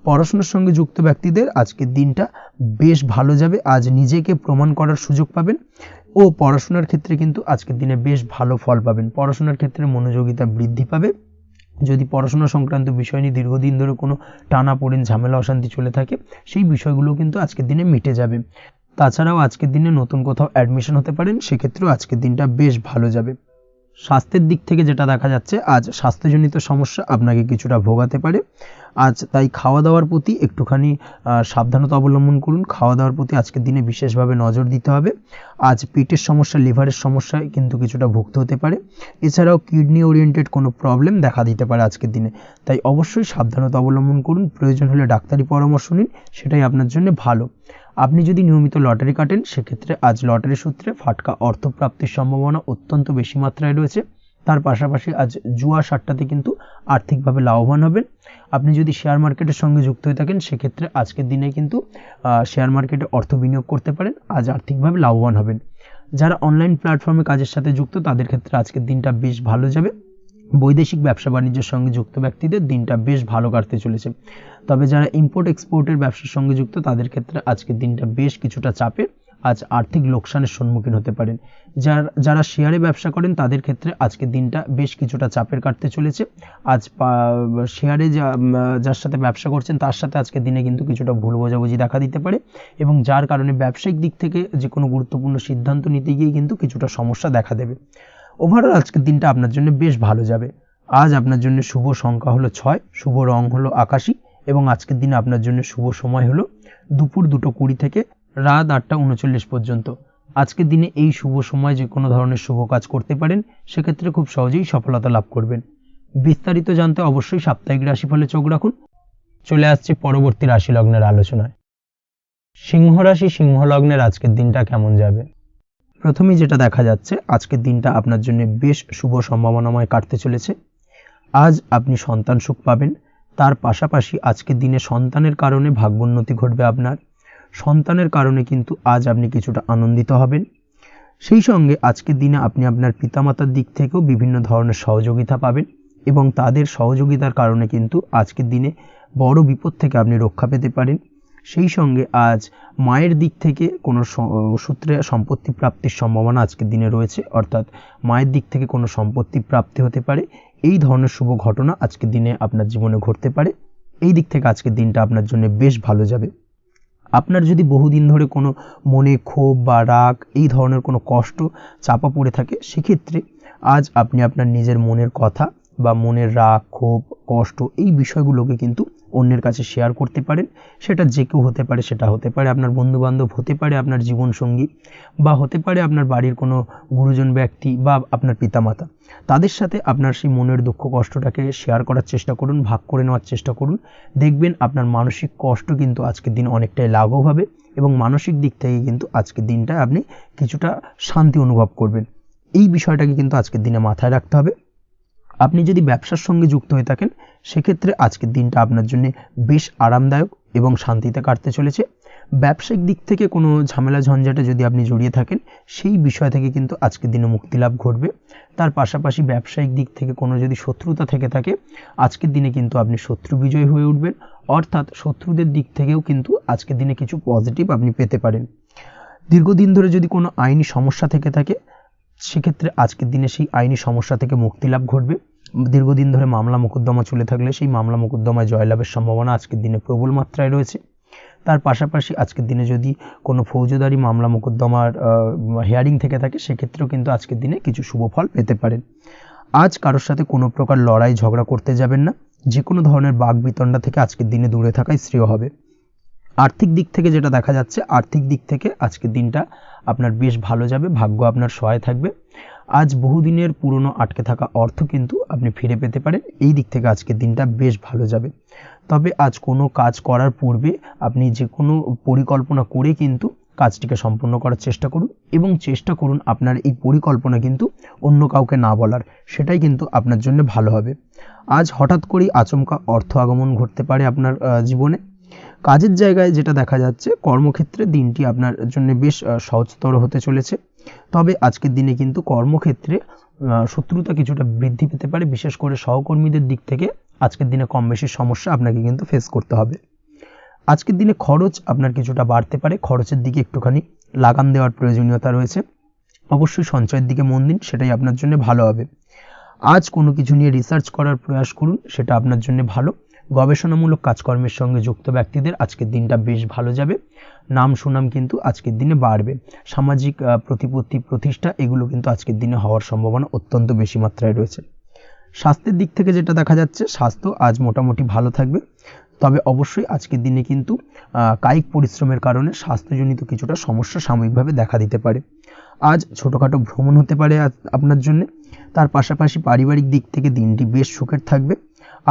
পড়াশোনার সঙ্গে যুক্ত ব্যক্তিদের আজকের দিনটা বেশ ভালো যাবে। আজ নিজেকে প্রমাণ করার সুযোগ পাবেন ও পড়াশোনার ক্ষেত্রে কিন্তু আজকের দিনে বেশ ভালো ফল পাবেন। পড়াশোনার ক্ষেত্রে মনোযোগিতা বৃদ্ধি পাবে। যদি পড়াশোনা সংক্রান্ত বিষয় নিয়ে দীর্ঘদিন ধরে কোনো টানাপোড়েন, ঝামেলা, অশান্তি চলে থাকে, সেই বিষয়গুলো কিন্তু আজকের দিনে মিটে যাবে। তাছাড়াও আজকের দিনে নতুন কোথাও অ্যাডমিশন হতে পারেন, সেক্ষেত্রেও আজকের দিনটা বেশ ভালো যাবে। স্বাস্থ্যের দিক থেকে যেটা দেখা যাচ্ছে, আজ স্বাস্থ্যজনিত সমস্যা আপনাকে কিছুটা ভোগাতে পারে। আজ তাই খাওয়া দাওয়ার প্রতি একটুখানি সাবধানতা অবলম্বন করুন। খাওয়া দাওয়ার প্রতি আজকের দিনে বিশেষভাবে নজর দিতে হবে। আজ পেটের সমস্যা, লিভারের সমস্যায় কিন্তু কিছুটা ভুগতে হতে পারে। এছাড়াও কিডনি ওরিয়েন্টেড কোনো প্রবলেম দেখা দিতে পারে আজকের দিনে। তাই অবশ্যই সাবধানতা অবলম্বন করুন। প্রয়োজন হলে ডাক্তারি পরামর্শ নিন, সেটাই আপনার জন্য ভালো। আপনি যদি নিয়মিত লটারি কাটেন, সেক্ষেত্রে আজ লটারি সূত্রে ফাটকা অর্থপ্রাপ্তির সম্ভাবনা অত্যন্ত বেশি মাত্রায় রয়েছে। তার পাশাপাশি আজ জুয়া সাট্টাতে কিন্তু আর্থিকভাবে লাভবান হবেন। আপনি যদি শেয়ার মার্কেটের সঙ্গে যুক্ত হয়ে থাকেন, সেক্ষেত্রে আজকের দিনে কিন্তু শেয়ার মার্কেটে অর্থ বিনিয়োগ করতে পারেন, আজ আর্থিকভাবে লাভবান হবেন। যারা অনলাইন প্ল্যাটফর্মে কাজের সাথে যুক্ত, তাদের ক্ষেত্রে আজকের দিনটা বেশ ভালো যাবে। বৈদেশিক ব্যবসা বাণিজ্যের সঙ্গে যুক্ত ব্যক্তিদের দিনটা বেশ ভালো কাটতে চলেছে। তবে যারা ইম্পোর্ট এক্সপোর্টের ব্যবসার সঙ্গে যুক্ত, তাদের ক্ষেত্রে আজকের দিনটা বেশ কিছুটা চাপের। আজ আর্থিক লোকসানের সম্মুখীন হতে পারেন। যারা শেয়ারে ব্যবসা করেন, তাদের ক্ষেত্রে আজকের দিনটা বেশ কিছুটা চাপের কাটতে চলেছে। আজ শেয়ারে যার সাথে ব্যবসা করছেন, তার সাথে আজকের দিনে কিন্তু কিছুটা ভুল বোঝাবুঝি দেখা দিতে পারে এবং যার কারণে ব্যবসায়িক দিক থেকে যে কোনো গুরুত্বপূর্ণ সিদ্ধান্ত নিতে গিয়ে কিন্তু কিছুটা সমস্যা দেখা দেবে। ওভারঅল আজকের দিনটা আপনার জন্য বেশ ভালো যাবে। আজ আপনার জন্য শুভ সংখ্যা হলো 6, শুভ রং হলো আকাশী এবং আজকের দিনে আপনার জন্য শুভ সময় হলো দুপুর 2:20 থেকে রাত 8:39 পর্যন্ত। আজকের দিনে এই শুভ সময় যে কোনো ধরনের শুভ কাজ করতে পারেন, সেক্ষেত্রে খুব সহজেই সফলতা লাভ করবেন। বিস্তারিত জানতে অবশ্যই সাপ্তাহিক রাশিফলে চোখ রাখুন। চলে আসছে পরবর্তী রাশি লগ্নের আলোচনায়। সিংহ রাশি, সিংহ লগ্নের আজকের দিনটা কেমন যাবে? প্রথমেই যেটা দেখা যাচ্ছে, আজকের দিনটা আপনার জন্য বেশ শুভ সম্ভাবনাময় কাটতে চলেছে। আজ আপনি সন্তান সুখ পাবেন। তার পাশাপাশি আজকের দিনে সন্তানের কারণে ভাগ্যোন্নতি ঘটবে আপনার। সন্তানের কারণে কিন্তু আজ আপনি কিছুটা আনন্দিত হবেন। সেই সঙ্গে আজকের দিনে আপনি আপনার পিতামাতার দিক থেকেও বিভিন্ন ধরনের সহযোগিতা পাবেন এবং তাদের সহযোগিতার কারণে কিন্তু আজকের দিনে বড় বিপদ থেকে আপনি রক্ষা পেতে পারেন। সেই সঙ্গে আজ মায়ের দিক থেকে কোনো সূত্রে সম্পত্তি প্রাপ্তির সম্ভাবনা আজকের দিনে রয়েছে, অর্থাৎ মায়ের দিক থেকে কোনো সম্পত্তি প্রাপ্তি হতে পারে। এই ধরনের শুভ ঘটনা আজকের দিনে আপনার জীবনে ঘটতে পারে। এই দিক থেকে আজকের দিনটা আপনার জন্য বেশ ভালো যাবে। আপনার যদি বহুদিন ধরে কোনো মনে ক্ষোভ বা রাগ, এই ধরনের কোনো কষ্ট চাপা পড়ে থাকে, সেক্ষেত্রে আজ আপনি আপনার নিজের মনের কথা বা মনের রাগ, ক্ষোভ, কষ্ট এই বিষয়গুলোকে কিন্তু অন্যের কাছে শেয়ার করতে পারেন। সেটা যে কেউ হতে পারে, সেটা হতে পারে আপনার বন্ধুবান্ধব, হতে পারে আপনার জীবনসঙ্গী, বা হতে পারে আপনার বাড়ির কোনো গুরুজন ব্যক্তি বা আপনার পিতামাতা। তাদের সাথে আপনার সেই মনের দুঃখ কষ্টটাকে শেয়ার করার চেষ্টা করুন, ভাগ করে নেওয়ার চেষ্টা করুন। দেখবেন আপনার মানসিক কষ্ট কিন্তু আজকের দিন অনেকটাই লাঘব হবে এবং মানসিক দিক থেকে কিন্তু আজকের দিনটা আপনি কিছুটা শান্তি অনুভব করবেন। এই বিষয়টাকে কিন্তু আজকের দিনে মাথায় রাখতে হবে। আপনি যদি ব্যবসার সঙ্গে যুক্ত হয়ে থাকেন, সেক্ষেত্রে আজকের দিনটা আপনার জন্য বেশ আরামদায়ক এবং শান্তিতে কাটতে চলেছে। ব্যবসায়িক দিক থেকে কোনো ঝামেলা ঝঞ্ঝাটে যদি আপনি জড়িয়ে থাকেন, সেই বিষয় থেকে কিন্তু আজকের দিনে মুক্তিলাভ ঘটবে। তার পাশাপাশি ব্যবসায়িক দিক থেকে কোনো যদি শত্রুতা থেকে থাকে, আজকের দিনে কিন্তু আপনি শত্রু বিজয় হয়ে উঠবেন, অর্থাৎ শত্রুদের দিক থেকেও কিন্তু আজকের দিনে কিছু পজিটিভ আপনি পেতে পারেন। দীর্ঘদিন ধরে যদি কোনো আইনি সমস্যা থেকে থাকে, সেক্ষেত্রে আজকের দিনে সেই আইনি সমস্যা থেকে মুক্তিলাভ ঘটবে। দীর্ঘদিন ধরে মামলা মোকদ্দমা চলে থাকলে সেই মামলা মোকদ্দমায় জয়লাভের সম্ভাবনা আজকের দিনে প্রবল মাত্রায় রয়েছে। তার পাশাপাশি আজকের দিনে যদি কোনো ফৌজদারি মামলা মোকদ্দমার হিয়ারিং থেকে থাকে, সেক্ষেত্রেও কিন্তু আজকের দিনে কিছু শুভ ফল পেতে পারেন। আজ কারোর সাথে কোনো প্রকার লড়াই ঝগড়া করতে যাবেন না। যে কোনো ধরনের বাক বিতণ্ডা থেকে আজকের দিনে দূরে থাকাই শ্রেয় হবে। আর্থিক দিক থেকে যেটা দেখা যাচ্ছে, আর্থিক দিক থেকে আজকের দিনটা আপনার বেশ ভালো যাবে, ভাগ্য আপনার সহায় থাকবে। আজ বহুদিনের পুরনো আটকে থাকা অর্থ কিন্তু আপনি ফিরে পেতে পারেন। এই দিক থেকে আজকের দিনটা বেশ ভালো যাবে। তবে আজ কোনো কাজ করার পূর্বে আপনি যে কোনো পরিকল্পনা করে কিন্তু কাজটিকে সম্পূর্ণ করার চেষ্টা করুন এবং চেষ্টা করুন আপনার এই পরিকল্পনা কিন্তু অন্য কাউকে না বলার, সেটাই কিন্তু আপনার জন্য ভালো হবে। আজ হঠাৎ করেই আচমকা অর্থ আগমন ঘটতে পারে আপনার জীবনে। কাজের জায়গায় যেটা দেখা যাচ্ছে, কর্মক্ষেত্রে দিনটি আপনার জন্য বেশ সহজতর হতে চলেছে। তবে আজকের দিনে কিন্তু কর্মক্ষেত্রে শত্রুতা কিছুটা বৃদ্ধি পেতে পারে, বিশেষ করে সহকর্মীদের দিক থেকে আজকের দিনে কম বেশি সমস্যা আপনাকে কিন্তু ফেস করতে হবে। আজকের দিনে খরচ আপনার কিছুটা বাড়তে পারে, খরচের দিকে একটুখানি লাগাম দেওয়ার প্রয়োজনীয়তা রয়েছে। অবশ্যই সঞ্চয়ের দিকে মন দিন, সেটাই আপনার জন্য ভালো হবে। আজ কোনো কিছু নিয়ে রিসার্চ করার প্রয়াস করুন, সেটা আপনার জন্য ভালো। গবেষণামূলক কাজকর্মের সঙ্গে যুক্ত ব্যক্তিদের আজকের দিনটা বেশ ভালো যাবে। নাম সুনাম কিন্তু আজকের দিনে বাড়বে। সামাজিক প্রতিপত্তি, প্রতিষ্ঠা এগুলো কিন্তু আজকের দিনে হওয়ার সম্ভাবনা অত্যন্ত বেশি মাত্রায় রয়েছে। স্বাস্থ্যের দিক থেকে যেটা দেখা যাচ্ছে, স্বাস্থ্য আজ মোটামুটি ভালো থাকবে। তবে অবশ্যই আজকের দিনে কিন্তু কায়িক পরিশ্রমের কারণে স্বাস্থ্যজনিত কিছুটা সমস্যা সাময়িকভাবে দেখা দিতে পারে। আজ ছোটোখাটো ভ্রমণ হতে পারে আপনার জন্য। তার পাশাপাশি পারিবারিক দিক থেকে দিনটি বেশ সুখের থাকবে।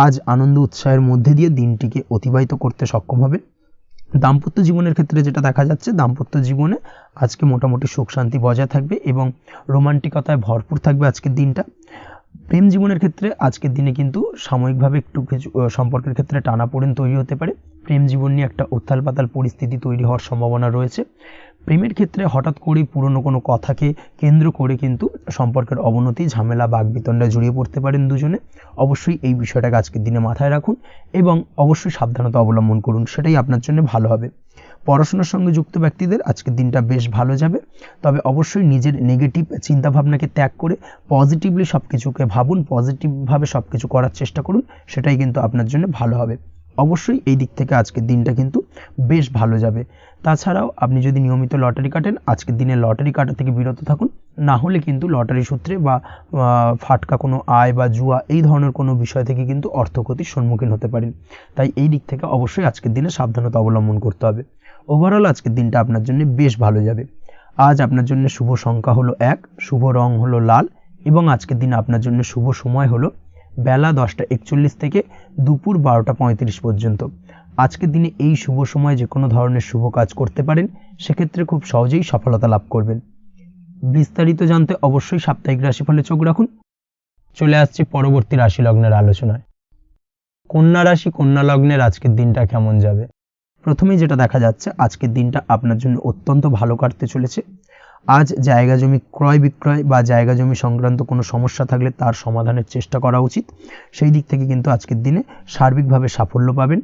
আজ আনন্দ উৎসাহের মধ্যে দিয়ে দিনটিকে অতিবাহিত করতে সক্ষম হবে। দাম্পত্য জীবনের ক্ষেত্রে যেটা দেখা যাচ্ছে, দাম্পত্য জীবনে আজকে মোটামুটি সুখ শান্তি বজায় থাকবে এবং রোমান্টিকতায় ভরপুর থাকবে আজকের দিনটা। প্রেম জীবনের ক্ষেত্রে আজকের দিনে কিন্তু সাময়িকভাবে একটু কিছু সম্পর্কের ক্ষেত্রে টানাপোড়েন তৈরি হতে পারে। প্রেম জীবন নিয়ে একটা উত্থাল পাতাল পরিস্থিতি তৈরি হওয়ার সম্ভাবনা রয়েছে। প্রেমের ক্ষেত্রে হঠাৎ করেই পুরনো কোনো কথাকে কেন্দ্র করে কিন্তু সম্পর্কের অবনতি, ঝামেলা, বাগবিতণ্ডায় জড়িয়ে পড়তে পারেন দুজনে। অবশ্যই এই বিষয়টাকে আজকের দিনে মাথায় রাখুন এবং অবশ্যই সাবধানতা অবলম্বন করুন, সেটাই আপনার জন্য ভালো হবে। পড়াশোনার সঙ্গে যুক্ত ব্যক্তিদের আজকের দিনটা বেশ ভালো যাবে। তবে অবশ্যই নিজের নেগেটিভ চিন্তাভাবনাকে ত্যাগ করে পজিটিভলি সব কিছুকে ভাবুন, পজিটিভভাবে সব কিছু করার চেষ্টা করুন, সেটাই কিন্তু আপনার জন্য ভালো হবে। অবশ্যই এই দিক থেকে আজকের দিনটা কিন্তু বেশ ভালো যাবে। তাছাড়াও আপনি যদি নিয়মিত লটারি কাটেন, আজকের দিনে লটারি কাটা থেকে বিরত থাকুন। না হলে কিন্তু লটারি সূত্রে বা ফাটকা কোনো আয় বা জুয়া এই ধরনের কোনো বিষয় থেকে কিন্তু অর্থক্ষতির সম্মুখীন হতে পারেন। তাই এই দিক থেকে অবশ্যই আজকের দিনে সাবধানতা অবলম্বন করতে হবে। ওভারঅল আজকের দিনটা আপনার জন্য বেশ ভালো যাবে। আজ আপনার জন্য শুভ সংখ্যা হলো 1, শুভ রং হলো লাল এবং আজকের দিন আপনার জন্য শুভ সময় হলো বেলা 10:41 থেকে দুপুর 12:35 পর্যন্ত। আজকের দিনে এই শুভ সময় যে কোনো ধরনের শুভ কাজ করতে পারেন, সেক্ষেত্রে খুব সহজেই সফলতা লাভ করবেন। বিস্তারিত জানতে অবশ্যই সাপ্তাহিক রাশিফলে চোখ রাখুন। চলে আসছি পরবর্তী রাশি লগ্নের আলোচনায়। কন্যা রাশি, কন্যা লগ্নের আজকের দিনটা কেমন যাবে? প্রথমেই যেটা দেখা যাচ্ছে, আজকের দিনটা আপনার জন্য অত্যন্ত ভালো কাটতে চলেছে। আজ জায়গা জমি ক্রয় বিক্রয় বা জায়গা জমি সংক্রান্ত কোনো সমস্যা থাকলে তার সমাধানের চেষ্টা করা উচিত। সেই দিক থেকে কিন্তু আজকের দিনে সার্বিকভাবে সাফল্য পাবেন।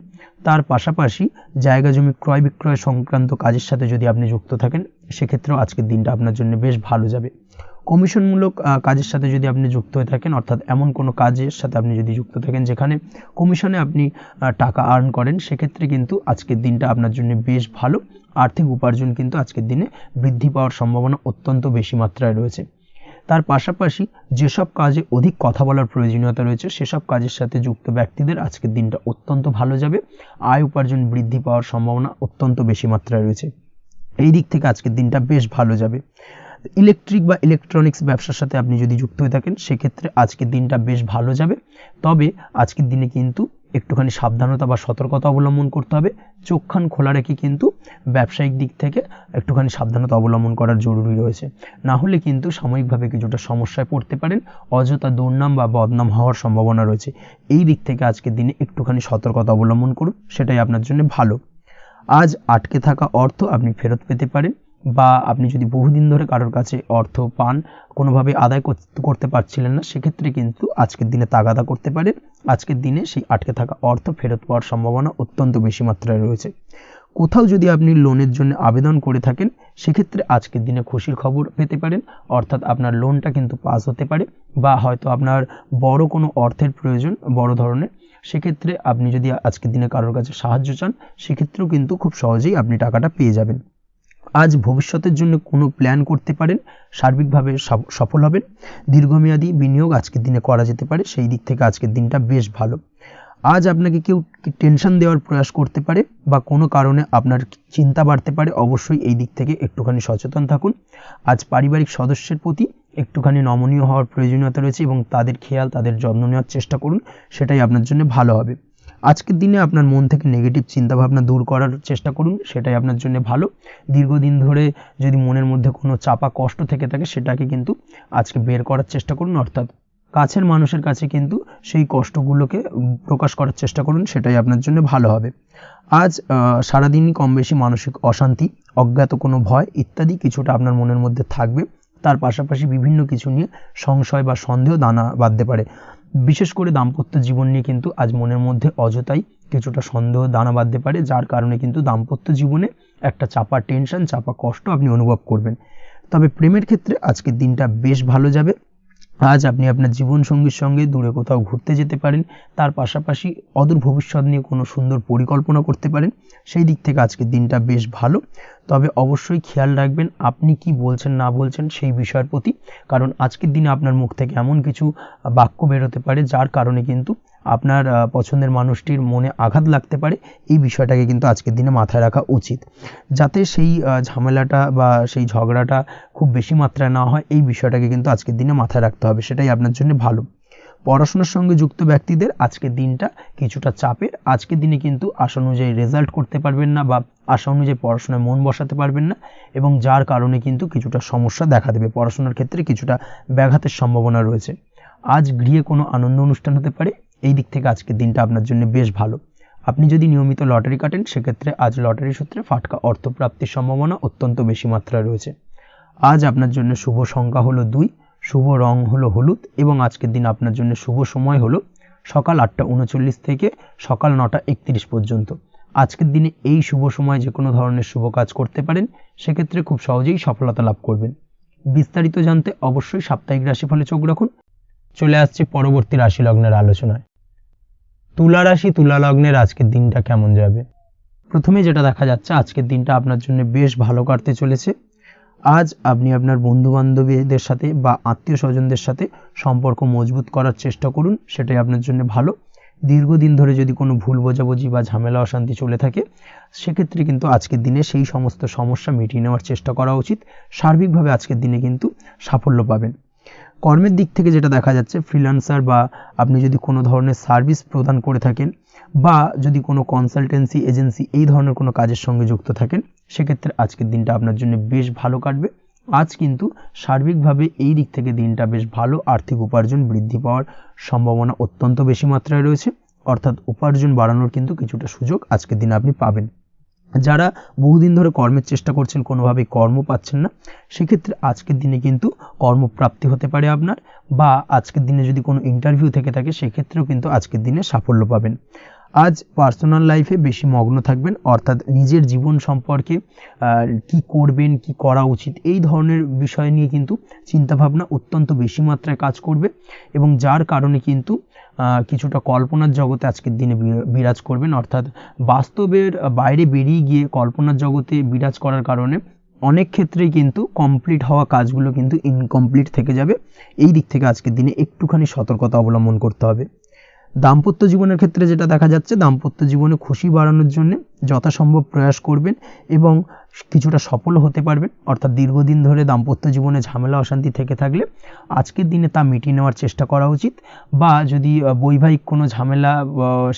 তার পাশাপাশি জায়গা জমি ক্রয় বিক্রয় সংক্রান্ত কাজের সাথে যদি আপনি যুক্ত থাকেন, সেক্ষেত্রেও আজকের দিনটা আপনার জন্য বেশ ভালো যাবে। কমিশনমূলক কাজের সাথে যদি আপনি যুক্ত হয়ে থাকেন, অর্থাৎ এমন কোনো কাজের সাথে আপনি যদি যুক্ত থাকেন যেখানে কমিশনে আপনি টাকা আর্ন করেন, সেক্ষেত্রে কিন্তু আজকের দিনটা আপনার জন্য বেশ ভালো। আর্থিক উপার্জন কিন্তু আজকের দিনে বৃদ্ধি পাওয়ার সম্ভাবনা অত্যন্ত বেশি মাত্রায় রয়েছে। তার পাশাপাশি যেসব কাজে অধিক কথা বলার প্রয়োজনীয়তা রয়েছে সেসব কাজের সাথে যুক্ত ব্যক্তিদের আজকের দিনটা অত্যন্ত ভালো যাবে। আয় উপার্জন বৃদ্ধি পাওয়ার সম্ভাবনা অত্যন্ত বেশি মাত্রায় রয়েছে। এই দিক থেকে আজকের দিনটা বেশ ভালো যাবে। ইলেকট্রিক বা ইলেকট্রনিক্স ব্যবসার সাথে আপনি যদি যুক্ত হয়ে থাকেন সেক্ষেত্রে আজকের দিনটা বেশ ভালো যাবে। তবে আজকের দিনে কিন্তু একটুখানি সাবধানতা বা সতর্কতা অবলম্বন করতে হবে। চোখ কান খোলা রেখে কিন্তু ব্যবসায়িক দিক থেকে একটুখানি সাবধানতা অবলম্বন করার জরুরি রয়েছে। না হলে কিন্তু সাময়িকভাবে কিছুটা সমস্যায় পড়তে পারেন, অযথা দুর্নাম বা বদনাম হওয়ার সম্ভাবনা রয়েছে। এই দিক থেকে আজকের দিনে একটুখানি সতর্কতা অবলম্বন করুন, সেটাই আপনার জন্য ভালো। আজ আটকে থাকা অর্থ আপনি ফেরত পেতে পারেন, বা আপনি যদি বহুদিন ধরে কারোর কাছে অর্থ পান, কোনোভাবে আদায় করতে পারছিলেন না, সেক্ষেত্রে কিন্তু আজকের দিনে তাগাদা করতে পারেন। আজকের দিনে সেই আটকে থাকা অর্থ ফেরত পাওয়ার সম্ভাবনা অত্যন্ত বেশি মাত্রায় রয়েছে। কোথাও যদি আপনি লোনের জন্য আবেদন করে থাকেন সেক্ষেত্রে আজকের দিনে খুশির খবর পেতে পারেন, অর্থাৎ আপনার লোনটা কিন্তু পাস হতে পারে, বা হয়তো আপনার বড় কোনো অর্থের প্রয়োজন বড় ধরনের, সেক্ষেত্রে আপনি যদি আজকের দিনে কারোর কাছে সাহায্য চান সেক্ষেত্রেও কিন্তু খুব সহজেই আপনি টাকাটা পেয়ে যাবেন। আজ ভবিষ্যতের জন্য কোনো প্ল্যান করতে পারেন, সার্বিকভাবে সফল হবেন। দীর্ঘমেয়াদী বিনিয়োগ আজকের দিনে করা যেতে পারে, সেই দিক থেকে আজকের দিনটা বেশ ভালো। আজ আপনাকে কেউ টেনশন দেওয়ার প্রয়াস করতে পারে বা কোনো কারণে আপনার চিন্তা বাড়তে পারে, অবশ্যই এই দিক থেকে একটুখানি সচেতন থাকুন। আজ পারিবারিক সদস্যের প্রতি একটুখানি নমনীয় হওয়ার প্রয়োজনীয়তা রয়েছে এবং তাদের খেয়াল তাদের যত্ন নেওয়ার চেষ্টা করুন, সেটাই আপনার জন্য ভালো হবে। আজকের দিনে আপনার মন থেকে নেগেটিভ চিন্তাভাবনা দূর করার চেষ্টা করুন, সেটাই আপনার জন্য ভালো। দীর্ঘদিন ধরে যদি মনের মধ্যে কোনো চাপা কষ্ট থেকে থাকে সেটাকে কিন্তু আজকে বের করার চেষ্টা করুন, অর্থাৎ কাছের মানুষের কাছে কিন্তু সেই কষ্টগুলোকে প্রকাশ করার চেষ্টা করুন, সেটাই আপনার জন্য ভালো হবে। আজ সারাদিনই কম বেশি মানসিক অশান্তি, অজ্ঞাত কোনো ভয় ইত্যাদি কিছুটা আপনার মনের মধ্যে থাকবে। তার পাশাপাশি বিভিন্ন কিছু নিয়ে সংশয় বা সন্দেহ দানা বাঁধতে পারে। বিশেষ করে দাম্পত্য জীবন নিয়ে কিন্তু আজ মনের মধ্যে অযথাই কিছুটা সন্দেহ দানা বাঁধতে পারে, যার কারণে কিন্তু দাম্পত্য জীবনে একটা চাপা টেনশন, চাপা কষ্ট আপনি অনুভব করবেন। তবে প্রেমের ক্ষেত্রে আজকের দিনটা বেশ ভালো যাবে। আজ আপনি আপনার জীবনসঙ্গীর সঙ্গে দূরে কোথাও ঘুরতে যেতে পারেন, তার পাশাপাশি অদূর ভবিষ্যৎ নিয়ে কোনো সুন্দর পরিকল্পনা করতে পারেন, সেই দিক থেকে আজকের দিনটা বেশ ভালো। তবে অবশ্যই খেয়াল রাখবেন আপনি কি বলছেন না বলছেন সেই বিষয়ের প্রতি, কারণ আজকের দিনে আপনার মুখ থেকে এমন কিছু বাক্য বেরোতে পারে যার কারণে কিন্তু আপনার পছন্দের মানুষটির মনে আঘাত লাগতে পারে। এই বিষয়টাকে কিন্তু আজকের দিনে মাথায় রাখা উচিত, যাতে সেই ঝামেলাটা বা সেই ঝগড়াটা খুব বেশি মাত্রায় না হয়। এই বিষয়টাকে কিন্তু আজকের দিনে মাথায় রাখতে হবে, সেটাই আপনার জন্য ভালো। পড়াশোনার সঙ্গে যুক্ত ব্যক্তিদের আজকের দিনটা কিছুটা চাপের। আজকের দিনে কিন্তু আশা অনুযায়ী রেজাল্ট করতে পারবেন না বা আশা অনুযায়ী পড়াশোনায় মন বসাতে পারবেন না, এবং যার কারণে কিন্তু কিছুটা সমস্যা দেখা দেবে। পড়াশোনার ক্ষেত্রে কিছুটা ব্যাঘাতের সম্ভাবনা রয়েছে। আজ গৃহে কোনো আনন্দ অনুষ্ঠান হতে পারে, এই দিক থেকে আজকের দিনটা আপনার জন্য বেশ ভালো। আপনি যদি নিয়মিত লটারি কাটেন সেক্ষেত্রে আজ লটারি সূত্রে ফাটকা অর্থপ্রাপ্তির সম্ভাবনা অত্যন্ত বেশি মাত্রায় রয়েছে। আজ আপনার জন্য শুভ সংখ্যা হলো 2, শুভ রং হলো হলুদ, এবং আজকের দিন আপনার জন্য শুভ সময় হলো সকাল 8:39 থেকে সকাল 9:31 পর্যন্ত। আজকের দিনে এই শুভ সময় যে কোনো ধরনের শুভ কাজ করতে পারেন, সেক্ষেত্রে খুব সহজেই সফলতা লাভ করবেন। বিস্তারিত জানতে অবশ্যই সাপ্তাহিক রাশিফলে চোখ রাখুন। চলে আসছে পরবর্তী রাশি লগ্নের আলোচনায়। তুলা রাশি, তুলা লগ্নের আজকের দিনটা কেমন যাবে? প্রথমে যেটা দেখা যাচ্ছে আজকের দিনটা আপনার জন্য বেশ ভালো কাটতে চলেছে। আজ আপনি আপনার বন্ধু বান্ধবীদের সাথে বা আত্মীয় স্বজনদের সাথে সম্পর্ক মজবুত করার চেষ্টা করুন, সেটাই আপনার জন্য ভালো। দীর্ঘদিন ধরে যদি কোনো ভুল বোঝাবুঝি বা ঝামেলা অশান্তি চলে থাকে সেক্ষেত্রে কিন্তু আজকের দিনে সেই সমস্ত সমস্যা মিটিয়ে নেওয়ার চেষ্টা করা উচিত। সার্বিকভাবে আজকের দিনে কিন্তু সাফল্য পাবেন। কর্মের দিক থেকে যেটা দেখা যাচ্ছে, ফ্রিল্যান্সার বা আপনি যদি কোনো ধরনের সার্ভিস প্রদান করে থাকেন বা যদি কোনো কনসালটেন্সি এজেন্সি এই ধরনের কোনো কাজের সঙ্গে যুক্ত থাকেন, সেক্ষেত্রে আজকের দিনটা আপনার জন্য বেশ ভালো কাটবে। আজ কিন্তু সার্বিকভাবে এই দিক থেকে দিনটা বেশ ভালো। আর্থিক উপার্জন বৃদ্ধি পাওয়ার সম্ভাবনা অত্যন্ত বেশি মাত্রায় রয়েছে, অর্থাৎ উপার্জন বাড়ানোর কিন্তু কিছুটা সুযোগ আজকের দিনে আপনি পাবেন। যারা বহুদিন ধরে কর্মের চেষ্টা করছেন কোনোভাবেই কর্ম পাচ্ছেন না, সেক্ষেত্রে আজকের দিনে কিন্তু কর্মপ্রাপ্তি হতে পারে আপনার, বা আজকের দিনে যদি কোনো ইন্টারভিউ থেকে থাকে সেক্ষেত্রেও কিন্তু আজকের দিনে সাফল্য পাবেন। আজ পার্সোনাল লাইফে বেশি মগ্ন থাকবেন, অর্থাৎ নিজের জীবন সম্পর্কে কি করবেন, কি করা উচিত এই ধরনের বিষয় নিয়ে কিন্তু চিন্তাভাবনা অত্যন্ত বেশি মাত্রায় কাজ করবে, এবং যার কারণে কিন্তু কিছুটা কল্পনার জগতে আজকের দিনে বিরাজ করবেন, অর্থাৎ বাস্তবের বাইরে বেরিয়ে গিয়ে কল্পনার জগতে বিরাজ করার কারণে অনেক ক্ষেত্রেই কিন্তু কমপ্লিট হওয়া কাজগুলো কিন্তু ইনকমপ্লিট থেকে যাবে। এই দিক থেকে আজকের দিনে একটুখানি সতর্কতা অবলম্বন করতে হবে। দাম্পত্য জীবনের ক্ষেত্রে যেটা দেখা যাচ্ছে, দাম্পত্য জীবনে খুশি বাড়ানোর জন্য যথাসম্ভব প্রয়াস করবেন এবং কিছুটা সফল হতে পারবেন। অর্থাৎ দীর্ঘদিন ধরে দাম্পত্য জীবনে ঝামেলা অশান্তি থেকে থাকলে আজকের দিনে তা মিটিয়ে নেওয়ার চেষ্টা করা উচিত, বা যদি বৈবাহিক কোনো ঝামেলা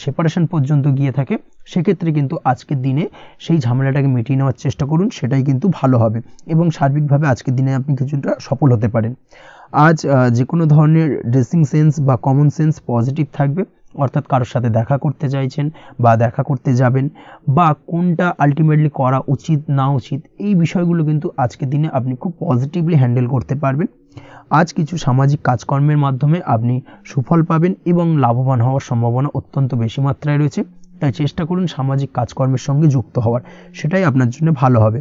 সেপারেশন পর্যন্ত গিয়ে থাকে সেক্ষেত্রে কিন্তু আজকের দিনে সেই ঝামেলাটাকে মিটিয়ে নেওয়ার চেষ্টা করুন, সেটাই কিন্তু ভালো হবে এবং সার্বিকভাবে আজকের দিনে আপনি কিছুটা সফল হতে পারেন। আজ যে কোনো ধরনের ড্রেসিং সেন্স বা কমন সেন্স পজিটিভ থাকবে। অর্থাৎ কারোর সাথে দেখা করতে চাইছেন বা দেখা করতে যাবেন, বা কোনটা আলটিমেটলি করা উচিত না উচিত, এই বিষয়গুলো কিন্তু আজকের দিনে আপনি খুব পজিটিভলি হ্যান্ডেল করতে পারবেন। আজ কিছু সামাজিক কাজকর্মের মাধ্যমে আপনি সুফল পাবেন এবং লাভবান হওয়ার সম্ভাবনা অত্যন্ত বেশি মাত্রায় রয়েছে। তাই চেষ্টা করুন সামাজিক কাজকর্মের সঙ্গে যুক্ত হওয়ার, সেটাই আপনার জন্য ভালো হবে।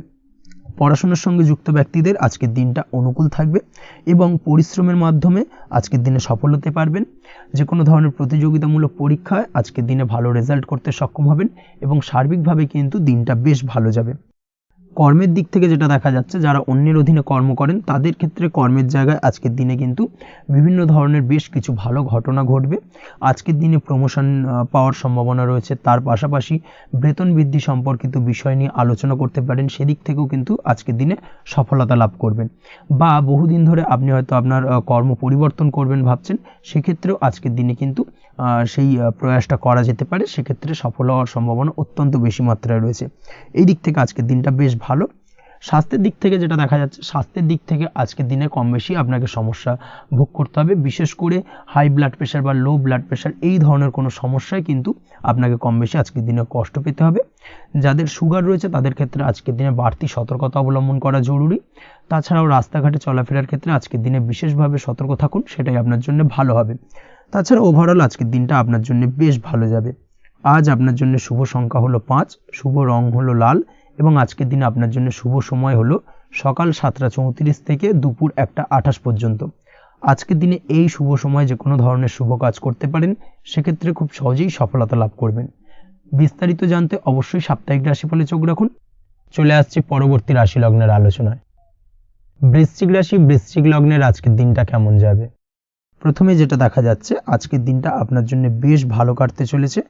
পড়াশোনার সঙ্গে যুক্ত ব্যক্তিদের আজকের দিনটা অনুকূল থাকবে এবং পরিশ্রমের মাধ্যমে আজকের দিনে সফল হতে পারবেন। যে কোনো ধরনের প্রতিযোগিতামূলক পরীক্ষায় আজকের দিনে ভালো রেজাল্ট করতে সক্ষম হবেন এবং সার্বিকভাবে কিন্তু দিনটা বেশ ভালো যাবে। কর্মের দিক থেকে যেটা দেখা যাচ্ছে, যারা অন্যের অধীনে কর্ম করেন তাদের ক্ষেত্রে কর্মের জায়গায় আজকের দিনে কিন্তু বিভিন্ন ধরনের বেশ কিছু ভালো ঘটনা ঘটবে। আজকের দিনে প্রমোশন পাওয়ার সম্ভাবনা রয়েছে, তার পাশাপাশি বেতন বৃদ্ধি সম্পর্কিত বিষয় নিয়ে আলোচনা করতে পারেন, সেদিক থেকেও কিন্তু আজকের দিনে সফলতা লাভ করবেন। বা বহুদিন ধরে আপনি হয়তো আপনার কর্ম পরিবর্তন করবেন ভাবছেন, সেক্ষেত্রেও আজকের দিনে কিন্তু সেই প্রয়াসটা করা যেতে পারে, সেক্ষেত্রে সফল হওয়ার সম্ভাবনা অত্যন্ত বেশি মাত্রায় রয়েছে। এই দিক থেকে আজকের দিনটা বেশ ভালো। স্বাস্থ্যের দিক থেকে যেটা দেখা যাচ্ছে, স্বাস্থ্যের দিক থেকে আজকের দিনে কম বেশি আপনাকে সমস্যা ভোগ করতে হবে। বিশেষ করে হাই ব্লাড প্রেশার বা লো ব্লাড প্রেশার এই ধরনের কোনো সমস্যায় কিন্তু আপনাকে কম বেশি আজকের দিনে কষ্ট পেতে হবে। যাদের সুগার রয়েছে তাদের ক্ষেত্রে আজকের দিনে বাড়তি সতর্কতা অবলম্বন করা জরুরি। তাছাড়াও রাস্তাঘাটে চলাফেরার ক্ষেত্রে আজকের দিনে বিশেষভাবে সতর্ক থাকুন, সেটাই আপনার জন্য ভালো হবে। তাছাড়া ওভারঅল আজকের দিনটা আপনার জন্য বেশ ভালো যাবে। আজ আপনার জন্য শুভ সংখ্যা হলো 5, শুভ রং হলো লাল এবং আজকের দিনে আপনার জন্য শুভ সময় হলো সকাল 7:34 থেকে দুপুর 1:28 পর্যন্ত। আজকের দিনে এই শুভ সময় যে কোনো ধরনের শুভ কাজ করতে পারেন, সেক্ষেত্রে খুব সহজেই সফলতা লাভ করবেন। বিস্তারিত জানতে অবশ্যই সাপ্তাহিক রাশিফলে চোখ রাখুন। চলে আসছে পরবর্তী রাশি লগ্নের আলোচনায়। বৃশ্চিক রাশি, বৃশ্চিক লগ্নের আজকের দিনটা কেমন যাবে? প্রথমে যেটা দেখা যাচ্ছে, আজকের দিনটা আপনার জন্য বেশ ভালো কাটতে চলেছে।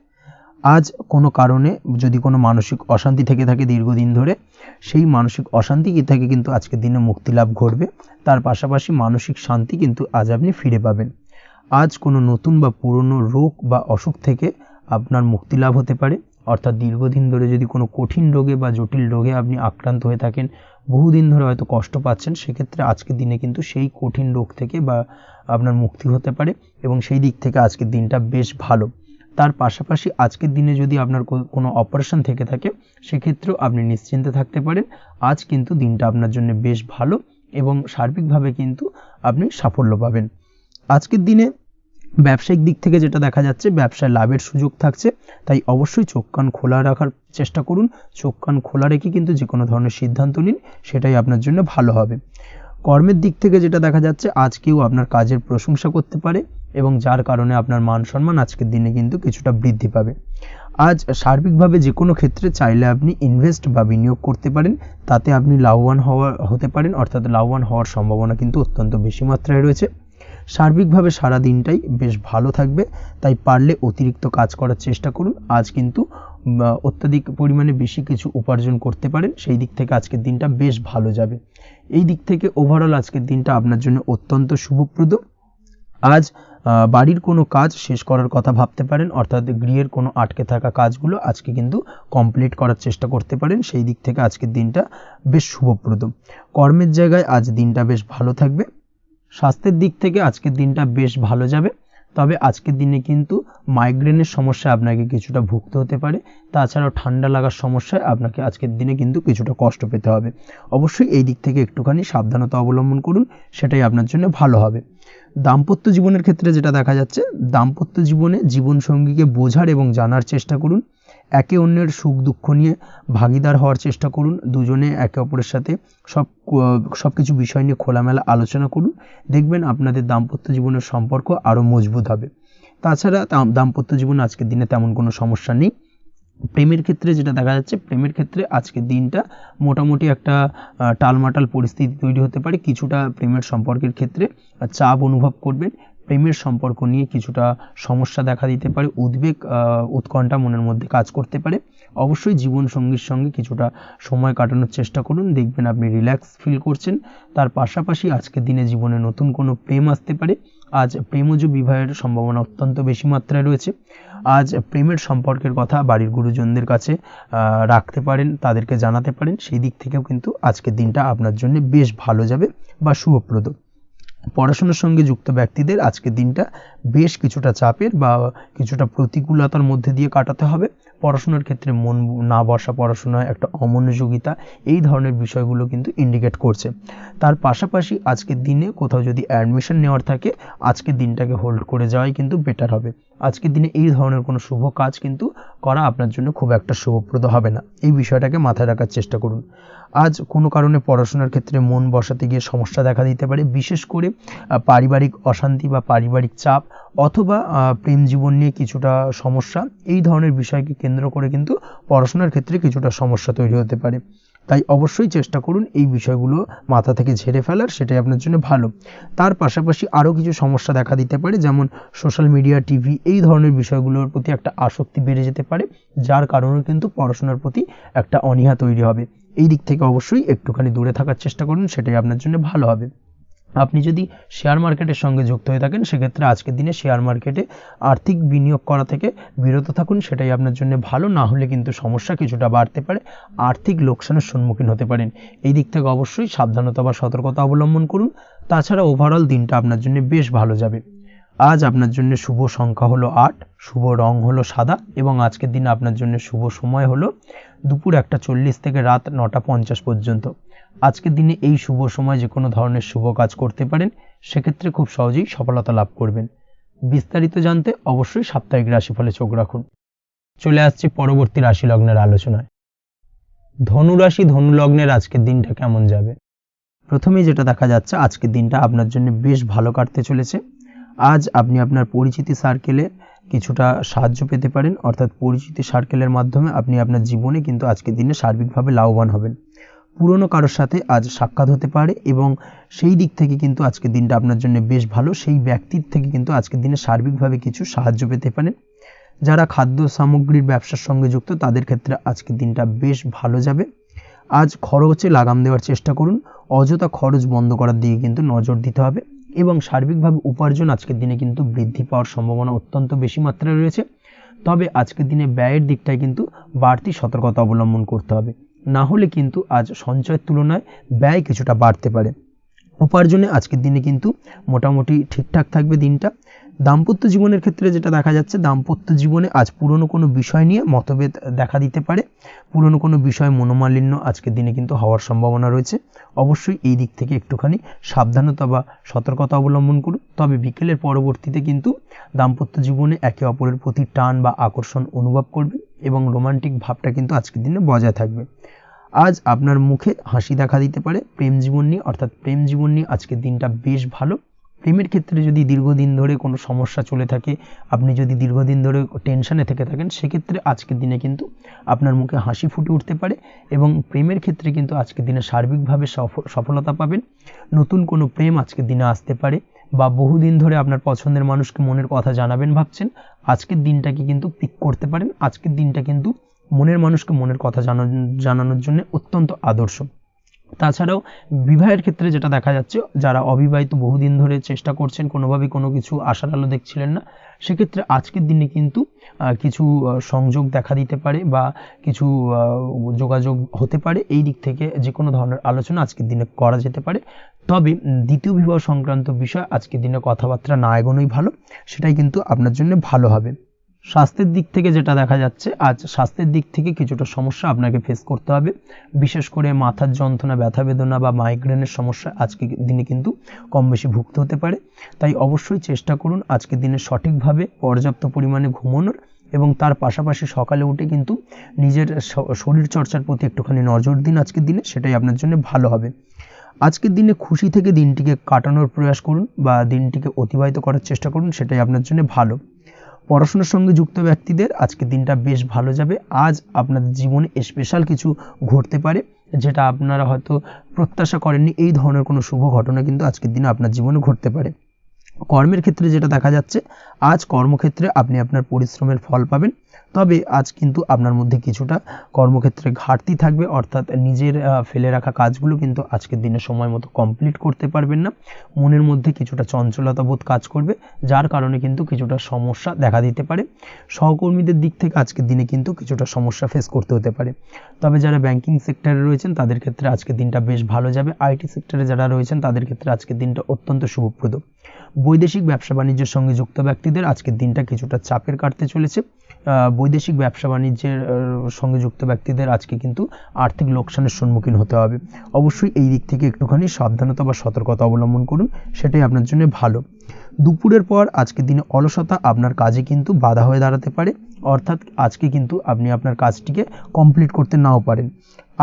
আজ কোনো কারণে যদি কোনো মানসিক অশান্তি থেকে থাকে দীর্ঘদিন ধরে, সেই মানসিক অশান্তি থেকে কিন্তু আজকের দিনে মুক্তি লাভ ঘটবে। তার পাশাপাশি মানসিক শান্তি কিন্তু আজ আপনি ফিরে পাবেন। আজ কোনো নতুন বা পুরনো রোগ বা অসুখ থেকে আপনার মুক্তি লাভ হতে পারে। অর্থাৎ দীর্ঘদিন ধরে যদি কোনো কঠিন রোগে বা জটিল রোগে আপনি আক্রান্ত হয়ে থাকেন, বহুদিন ধরে হয়তো কষ্ট পাচ্ছেন, সেক্ষেত্রে আজকের দিনে কিন্তু সেই কঠিন রোগ থেকে বা আপনার মুক্তি হতে পারে এবং সেই দিক থেকে আজকের দিনটা বেশ ভালো। তার পাশাপাশি আজকের দিনে যদি আপনার কোনো অপারেশন থেকে থাকে, সেক্ষেত্রেও আপনি নিশ্চিন্তে থাকতে পারেন। আজ কিন্তু দিনটা আপনার জন্য বেশ ভালো এবং সার্বিকভাবে কিন্তু আপনি সাফল্য পাবেন। আজকের দিনে ব্যবসায়িক দিক থেকে যেটা দেখা যাচ্ছে, ব্যবসায় লাভের সুযোগ থাকছে, তাই অবশ্যই চোখ কান খোলা রাখার চেষ্টা করুন। চোখ কান খোলা রেখে কিন্তু যে কোনো ধরনের সিদ্ধান্ত নিন, সেটাই আপনার জন্য ভালো হবে। কর্মের দিক থেকে যেটা দেখা যাচ্ছে, আজ কেউ আপনার কাজের প্রশংসা করতে পারে এবং যার কারণে আপনার মান সম্মান আজকের দিনে কিন্তু কিছুটা বৃদ্ধি পাবে। আজ সার্বিকভাবে যে কোনো ক্ষেত্রে চাইলে আপনি ইনভেস্ট বা বিনিয়োগ করতে পারেন, তাতে আপনি লাভবান হতে পারেন। অর্থাৎ লাভবান হওয়ার সম্ভাবনা কিন্তু অত্যন্ত বেশি মাত্রায় রয়েছে। সার্বিকভাবে সারা দিনটাই বেশ ভালো থাকবে, তাই পারলে অতিরিক্ত কাজ করার চেষ্টা করুন। আজ কিন্তু অত্যাধিক পরিমাণে বেশি কিছু উপার্জন করতে পারেন, সেই দিক থেকে আজকের দিনটা বেশ ভালো যাবে। এই দিক থেকে ওভারঅল আজকের দিনটা আপনার জন্য অত্যন্ত শুভপ্রদ। আজ বাড়ির কোনো কাজ শেষ করার কথা ভাবতে পারেন, অর্থাৎ গৃহের কোনো আটকে থাকা কাজগুলো আজকে কিন্তু কমপ্লিট করার চেষ্টা করতে পারেন, সেই দিক থেকে আজকের দিনটা বেশ শুভপ্রদ। কর্মের জায়গায় আজ দিনটা বেশ ভালো থাকবে। স্বাস্থ্যের দিক থেকে আজকের দিনটা বেশ ভালো যাবে, তবে আজকের দিনে কিন্তু মাইগ্রেনের সমস্যা আপনাকে কিছুটা ভুগতে হতে পারে। তাছাড়াও ঠান্ডা লাগার সমস্যায় আপনাকে আজকের দিনে কিন্তু কিছুটা কষ্ট পেতে হবে। অবশ্যই এই দিক থেকে একটুখানি সাবধানতা অবলম্বন করুন, সেটাই আপনার জন্য ভালো হবে। দাম্পত্য জীবনের ক্ষেত্রে যেটা দেখা যাচ্ছে, দাম্পত্য জীবনে জীবনসঙ্গীকে বোঝার এবং জানার চেষ্টা করুন। একে অন্যের সুখ দুঃখ নিয়ে ভাগিদার হওয়ার চেষ্টা করুন। দুজনে একে অপরের সাথে সব কিছু বিষয় নিয়ে খোলামেলা আলোচনা করুন। দেখবেন আপনাদের দাম্পত্য জীবনের সম্পর্ক আরও মজবুত হবে। তাছাড়া দাম্পত্য জীবনে আজকের দিনে তেমন কোনো সমস্যা নেই। প্রেমের ক্ষেত্রে যেটা দেখা যাচ্ছে, প্রেমের ক্ষেত্রে আজকের দিনটা মোটামুটি একটা টালমাটাল পরিস্থিতি তৈরি হতে পারে। কিছুটা প্রেমের সম্পর্কের ক্ষেত্রে চাপ অনুভব করবেন। প্রেমের সম্পর্ক নিয়ে কিছুটা সমস্যা দেখা দিতে পারে, উদ্বেগ উৎকণ্ঠা মনের মধ্যে কাজ করতে পারে। অবশ্যই জীবন সঙ্গীর সঙ্গে কিছুটা সময় কাটানোর চেষ্টা করুন, দেখবেন আপনি রিল্যাক্স ফিল করছেন। তার পাশাপাশি আজকের দিনে জীবনে নতুন কোনো প্রেম আসতে পারে। আজ প্রেমজ বিবাহের সম্ভাবনা অত্যন্ত বেশি মাত্রায় রয়েছে। আজ প্রেমের সম্পর্কের কথা বাড়ির গুরুজনদের কাছে রাখতে পারেন, তাদেরকে জানাতে পারেন। সেই দিক থেকেও কিন্তু আজকের দিনটা আপনার জন্য বেশ ভালো যাবে বা শুভপ্রদ। পড়াশোনার সঙ্গে যুক্ত ব্যক্তিদের আজকের দিনটা বেশ কিছুটা চাপের বা কিছুটা প্রতিকূলতার মধ্যে দিয়ে কাটাতে হবে। পড়াশোনার ক্ষেত্রে মন না বসা, পড়াশোনায় একটা অমনোযোগিতা, এই ধরনের বিষয়গুলো কিন্তু ইন্ডিকেট করছে। তার পাশাপাশি আজকের দিনে কোথাও যদি অ্যাডমিশন নেওয়ার থাকে, আজকের দিনটাকে হোল্ড করে যাওয়াই কিন্তু বেটার হবে। আজকের দিনে এই ধরনের কোনো শুভ কাজ কিন্তু করা আপনার জন্য খুব একটা শুভপ্রদ হবে না, এই বিষয়টাকে মাথায় রাখার চেষ্টা করুন। আজ কোনো কারণে পড়াশোনার ক্ষেত্রে মন বসাতে গিয়ে সমস্যা দেখা দিতে পারে, বিশেষ করে পারিবারিক অশান্তি বা পারিবারিক চাপ অথবা প্রেম জীবন নিয়ে কিছুটা সমস্যা, এই ধরনের বিষয়কে কেন্দ্র করে কিন্তু পড়াশোনার ক্ষেত্রে কিছুটা সমস্যা তৈরি হতে পারে। তাই অবশ্যই চেষ্টা করুন এই বিষয়গুলো মাথা থেকে ঝেড়ে ফেলার, সেটাই আপনার জন্য ভালো। তার পাশাপাশি আরও কিছু সমস্যা দেখা দিতে পারে, যেমন সোশ্যাল মিডিয়া, টিভি, এই ধরনের বিষয়গুলোর প্রতি একটা আসক্তি বেড়ে যেতে পারে, যার কারণে কিন্তু পড়াশোনার প্রতি একটা অনীহা তৈরি হবে। এই দিক থেকে অবশ্যই একটুখানি দূরে থাকার চেষ্টা করুন, সেটাই আপনার জন্য ভালো হবে। আপনি যদি শেয়ার মার্কেটের সঙ্গে যুক্ত হয়ে থাকেন, সেক্ষেত্রে আজকের দিনে শেয়ার মার্কেটে আর্থিক বিনিয়োগ করা থেকে বিরত থাকুন, সেটাই আপনার জন্য ভালো। না হলে কিন্তু সমস্যা কিছুটা বাড়তে পারে, আর্থিক লোকসানের সম্মুখীন হতে পারেন। এই দিক থেকে অবশ্যই সাবধানতা বা সতর্কতা অবলম্বন করুন। তাছাড়া ওভারঅল দিনটা আপনার জন্য বেশ ভালো যাবে। আজ আপনার জন্য শুভ সংখ্যা হলো 8, শুভ রং হলো সাদা, এবং আজকের দিনে আপনার জন্য শুভ সময় হলো দুপুর 1:40 থেকে রাত 9:50 পর্যন্ত। আজকের দিনে এই শুভ সময় যে কোনো ধরনের শুভ কাজ করতে পারেন, সেক্ষেত্রে খুব সহজেই সফলতা লাভ করবেন। বিস্তারিত জানতে অবশ্যই সাপ্তাহিক রাশিফলে চোখ রাখুন। চলে আসছি পরবর্তী রাশি লগ্নের আলোচনায়। ধনুরাশি, ধনু লগ্নের আজকের দিনটা কেমন যাবে? প্রথমেই যেটা দেখা যাচ্ছে, আজকের দিনটা আপনার জন্য বেশ ভালো কাটতে চলেছে। আজ আপনি আপনার পরিচিতি সার্কেলে কিছুটা সাহায্য পেতে পারেন, অর্থাৎ পরিচিতি সার্কেলের মাধ্যমে আপনি আপনার জীবনে কিন্তু আজকের দিনে সার্বিকভাবে লাভবান হবেন। পুরনো কারোর সাথে আজ সাক্ষাৎ হতে পারে এবং সেই দিক থেকে কিন্তু আজকের দিনটা আপনার জন্য বেশ ভালো। সেই ব্যক্তির থেকে কিন্তু আজকের দিনে সার্বিকভাবে কিছু সাহায্য পেতে পারেন। যারা খাদ্য সামগ্রীর ব্যবসার সঙ্গে যুক্ত, তাদের ক্ষেত্রে আজকের দিনটা বেশ ভালো যাবে। আজ খরচে লাগাম দেওয়ার চেষ্টা করুন, অযথা খরচ বন্ধ করার দিকে কিন্তু নজর দিতে হবে, এবং সার্বিকভাবে উপার্জন আজকের দিনে কিন্তু বৃদ্ধি পাওয়ার সম্ভাবনা অত্যন্ত বেশি মাত্রায় রয়েছে। তবে আজকের দিনে ব্যয়ের দিকটায় কিন্তু বাড়তি সতর্কতা অবলম্বন করতে হবে, না হলে কিন্তু আজ সঞ্চয়ের তুলনায় ব্যয় কিছুটা বাড়তে পারে। উপার্জনে আজকের দিনে কিন্তু মোটামুটি ঠিকঠাক থাকবে দিনটা। দাম্পত্য জীবনের ক্ষেত্রে যেটা দেখা যাচ্ছে, দাম্পত্য জীবনে আজ পুরনো কোনো বিষয় নিয়ে মতভেদ দেখা দিতে পারে, পুরনো কোনো বিষয় মনোমালিন্য আজকের দিনে কিন্তু হওয়ার সম্ভাবনা রয়েছে। অবশ্যই এই দিক থেকে একটুখানি সাবধানতা বা সতর্কতা অবলম্বন করুন। তবে বিকেলের পরবর্তীতে কিন্তু দাম্পত্য জীবনে একে অপরের প্রতি টান বা আকর্ষণ অনুভব করবে, এবং রোমান্টিক ভাবটা কিন্তু আজকের দিনে বজায় থাকবে। আজ আপনার মুখে হাসি দেখা দিতে পারে। প্রেম জীবন নিয়ে, অর্থাৎ প্রেম জীবন নিয়ে আজকের দিনটা বেশ ভালো। প্রেমের ক্ষেত্রে যদি দীর্ঘদিন ধরে কোনো সমস্যা চলে থাকে, আপনি যদি দীর্ঘদিন ধরে টেনশনে থেকে থাকেন, সেক্ষেত্রে আজকের দিনে কিন্তু আপনার মুখে হাসি ফুটে উঠতে পারে, এবং প্রেমের ক্ষেত্রে কিন্তু আজকের দিনে সার্বিকভাবে সফলতা পাবেন। নতুন কোনো প্রেম আজকের দিনে আসতে পারে, বা বহুদিন ধরে আপনার পছন্দের মানুষকে মনের কথা জানাবেন ভাবছেন, আজকের দিনটাকে কিন্তু পিক করতে পারেন। আজকের দিনটা কিন্তু মনের মানুষকে মনের কথা জানানোর জন্য অত্যন্ত আদর্শ। তাছাড়াও বিবাহের ক্ষেত্রে যেটা দেখা যাচ্ছে, যারা অবিবাহিত বহুদিন ধরে চেষ্টা করছেন, কোনোভাবে কোনো কিছু আশার আলো দেখছিলেন না, সেক্ষেত্রে আজকের দিনে কিন্তু কিছু সংযোগ দেখা দিতে পারে বা কিছু যোগাযোগ হতে পারে। এই দিক থেকে যে কোনো ধরনের আলোচনা আজকের দিনে করা যেতে পারে। তবে দ্বিতীয় বিবাহ সংক্রান্ত বিষয় আজকের দিনে কথাবার্তা না এগোনোই ভালো, সেটাই কিন্তু আপনার জন্য ভালো হবে। স্বাস্থ্যের দিক থেকে যেটা দেখা যাচ্ছে, আজ স্বাস্থ্যের দিক থেকে কিছুটা সমস্যা আপনাকে ফেস করতে হবে, বিশেষ করে মাথার যন্ত্রণা, ব্যথা বেদনা বা মাইগ্রেনের সমস্যা আজকের দিনে কিন্তু কম বেশি ভুগতে হতে পারে। তাই অবশ্যই চেষ্টা করুন আজকের দিনে সঠিকভাবে পর্যাপ্ত পরিমাণে ঘুমানোর, এবং তার পাশাপাশি সকালে উঠে কিন্তু নিজের শরীর চর্চার প্রতি একটুখানি নজর দিন আজকের দিনে, সেটাই আপনার জন্য ভালো হবে। আজকের দিনে খুশি থেকে দিনটিকে কাটানোর প্রয়াস করুন বা দিনটিকে অতিবাহিত করার চেষ্টা করুন, সেটাই আপনার জন্য ভালো। পড়াশোনার সঙ্গে যুক্ত ব্যক্তিদের আজকের দিনটা বেশ ভালো যাবে। আজ আপনাদের জীবনে স্পেশাল কিছু ঘটতে পারে, যেটা আপনারা হয়তো প্রত্যাশা করেননি। এই ধরনের কোনো শুভ ঘটনা কিন্তু আজকের দিনে আপনার জীবনে ঘটতে পারে। কর্মের ক্ষেত্রে যেটা দেখা যাচ্ছে, আজ কর্মক্ষেত্রে আপনি আপনার পরিশ্রমের ফল পাবেন। তবে আজ কিন্তু আপনার মধ্যে কিছুটা কর্মক্ষেত্রে ঘাটতি থাকবে, অর্থাৎ নিজের ফেলে রাখা কাজগুলো কিন্তু আজকের দিনে সময় মতো কমপ্লিট করতে পারবেন না। মনের মধ্যে কিছুটা চঞ্চলতা বোধ কাজ করবে, যার কারণে কিন্তু কিছুটা সমস্যা দেখা দিতে পারে। সহকর্মীদের দিক থেকে আজকের দিনে কিন্তু কিছুটা সমস্যা ফেস করতে হতে পারে। তবে যারা ব্যাংকিং সেক্টরে রয়েছেন তাদের ক্ষেত্রে আজকের দিনটা বেশ ভালো যাবে। আইটি সেক্টরে যারা রয়েছেন তাদের ক্ষেত্রে আজকের দিনটা অত্যন্ত শুভপ্রদ। বৈদেশিক ব্যবসা বাণিজ্যের সঙ্গে যুক্ত ব্যক্তিদের আজকের দিনটা কিছুটা চাপের কাটতে চলেছে। বৈদেশিক ব্যবসা বাণিজ্যের সঙ্গে যুক্ত ব্যক্তিদের আজকে কিন্তু আর্থিক লোকসানের সম্মুখীন হতে হবে। অবশ্যই এই দিক থেকে একটুখানি সাবধানতা বা সতর্কতা অবলম্বন করুন, সেটাই আপনার জন্য ভালো। দুপুরের পর আজকের দিনে অলসতা আপনার কাজে কিন্তু বাধা হয়ে দাঁড়াতে পারে, অর্থাৎ আজকে কিন্তু আপনি আপনার কাজটিকে কমপ্লিট করতে নাও পারেন।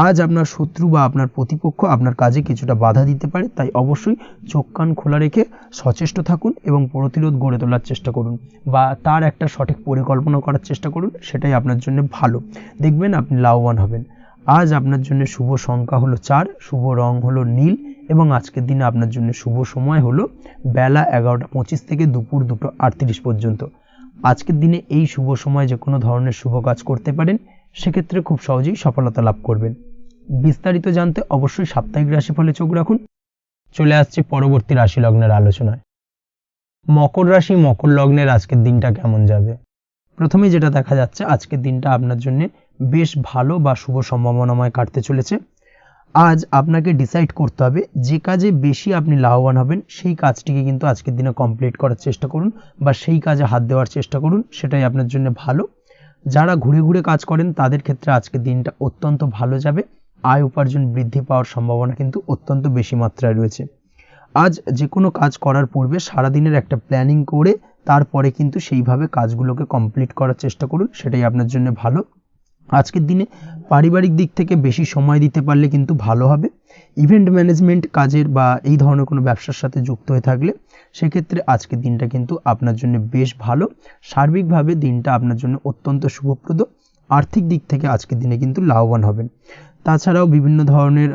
আজ আপনার শত্রু বা আপনার প্রতিপক্ষ আপনার কাজে কিছুটা বাধা দিতে পারে, তাই অবশ্যই চোখ কান খোলা রেখে সচেষ্ট থাকুন এবং প্রতিরোধ গড়ে তোলার চেষ্টা করুন বা তার একটা সঠিক পরিকল্পনা করার চেষ্টা করুন, সেটাই আপনার জন্য ভালো। দেখবেন আপনি লাভবান হবেন। আজ আপনার জন্য শুভ সংখ্যা হলো 4, শুভ রং হলো নীল এবং আজকের দিনে আপনার জন্য শুভ সময় হলো বেলা 11:25 থেকে দুপুর 2:38 পর্যন্ত। আজকের দিনে এই শুভ সময় যে কোনো ধরনের শুভ কাজ করতে পারেন, সেক্ষেত্রে খুব সহজেই সফলতা লাভ করবেন। বিস্তারিত জানতে অবশ্যই সাপ্তাহিক রাশিফলে চোখ রাখুন। চলে আসছে পরবর্তী রাশি লগ্নের আলোচনায়। মকর রাশি মকর লগ্নের আজকের দিনটা কেমন যাবে? প্রথমে যেটা দেখা যাচ্ছে, আজকের দিনটা আপনার জন্য বেশ ভালো বা শুভ সম্ভাবনাময় কাটতে চলেছে। আজ আপনাকে ডিসাইড করতে হবে যে কাজে বেশি আপনি লাভবান হবেন, সেই কাজটিকে কিন্তু আজকের দিনে কমপ্লিট করার চেষ্টা করুন বা সেই কাজে হাত দেওয়ার চেষ্টা করুন, সেটাই আপনার জন্য ভালো। যারা ঘুরে ঘুরে কাজ করেন তাদের ক্ষেত্রে আজকের দিনটা অত্যন্ত ভালো যাবে। আয় উপার্জন বৃদ্ধি পাওয়ার সম্ভাবনা কিন্তু অত্যন্ত বেশি মাত্রায় রয়েছে। আজ যে কোনো কাজ করার পূর্বে সারাদিনের একটা প্ল্যানিং করে তারপরে কিন্তু সেইভাবে কাজগুলোকে কমপ্লিট করার চেষ্টা করুন, সেটাই আপনার জন্য ভালো। আজকের দিনে পারিবারিক দিক থেকে বেশি সময় দিতে পারলে কিন্তু ভালো হবে। ইভেন্ট ম্যানেজমেন্ট কাজের বা এই ধরনের কোনো ব্যবসার সাথে যুক্ত হয়ে থাকলে সেক্ষেত্রে আজকের দিনটা কিন্তু আপনার জন্য বেশ ভালো। সার্বিকভাবে দিনটা আপনার জন্য অত্যন্ত শুভপ্রদ। আর্থিক দিক থেকে আজকের দিনে কিন্তু লাভবান হবেন। তাছাড়াও বিভিন্ন ধরনের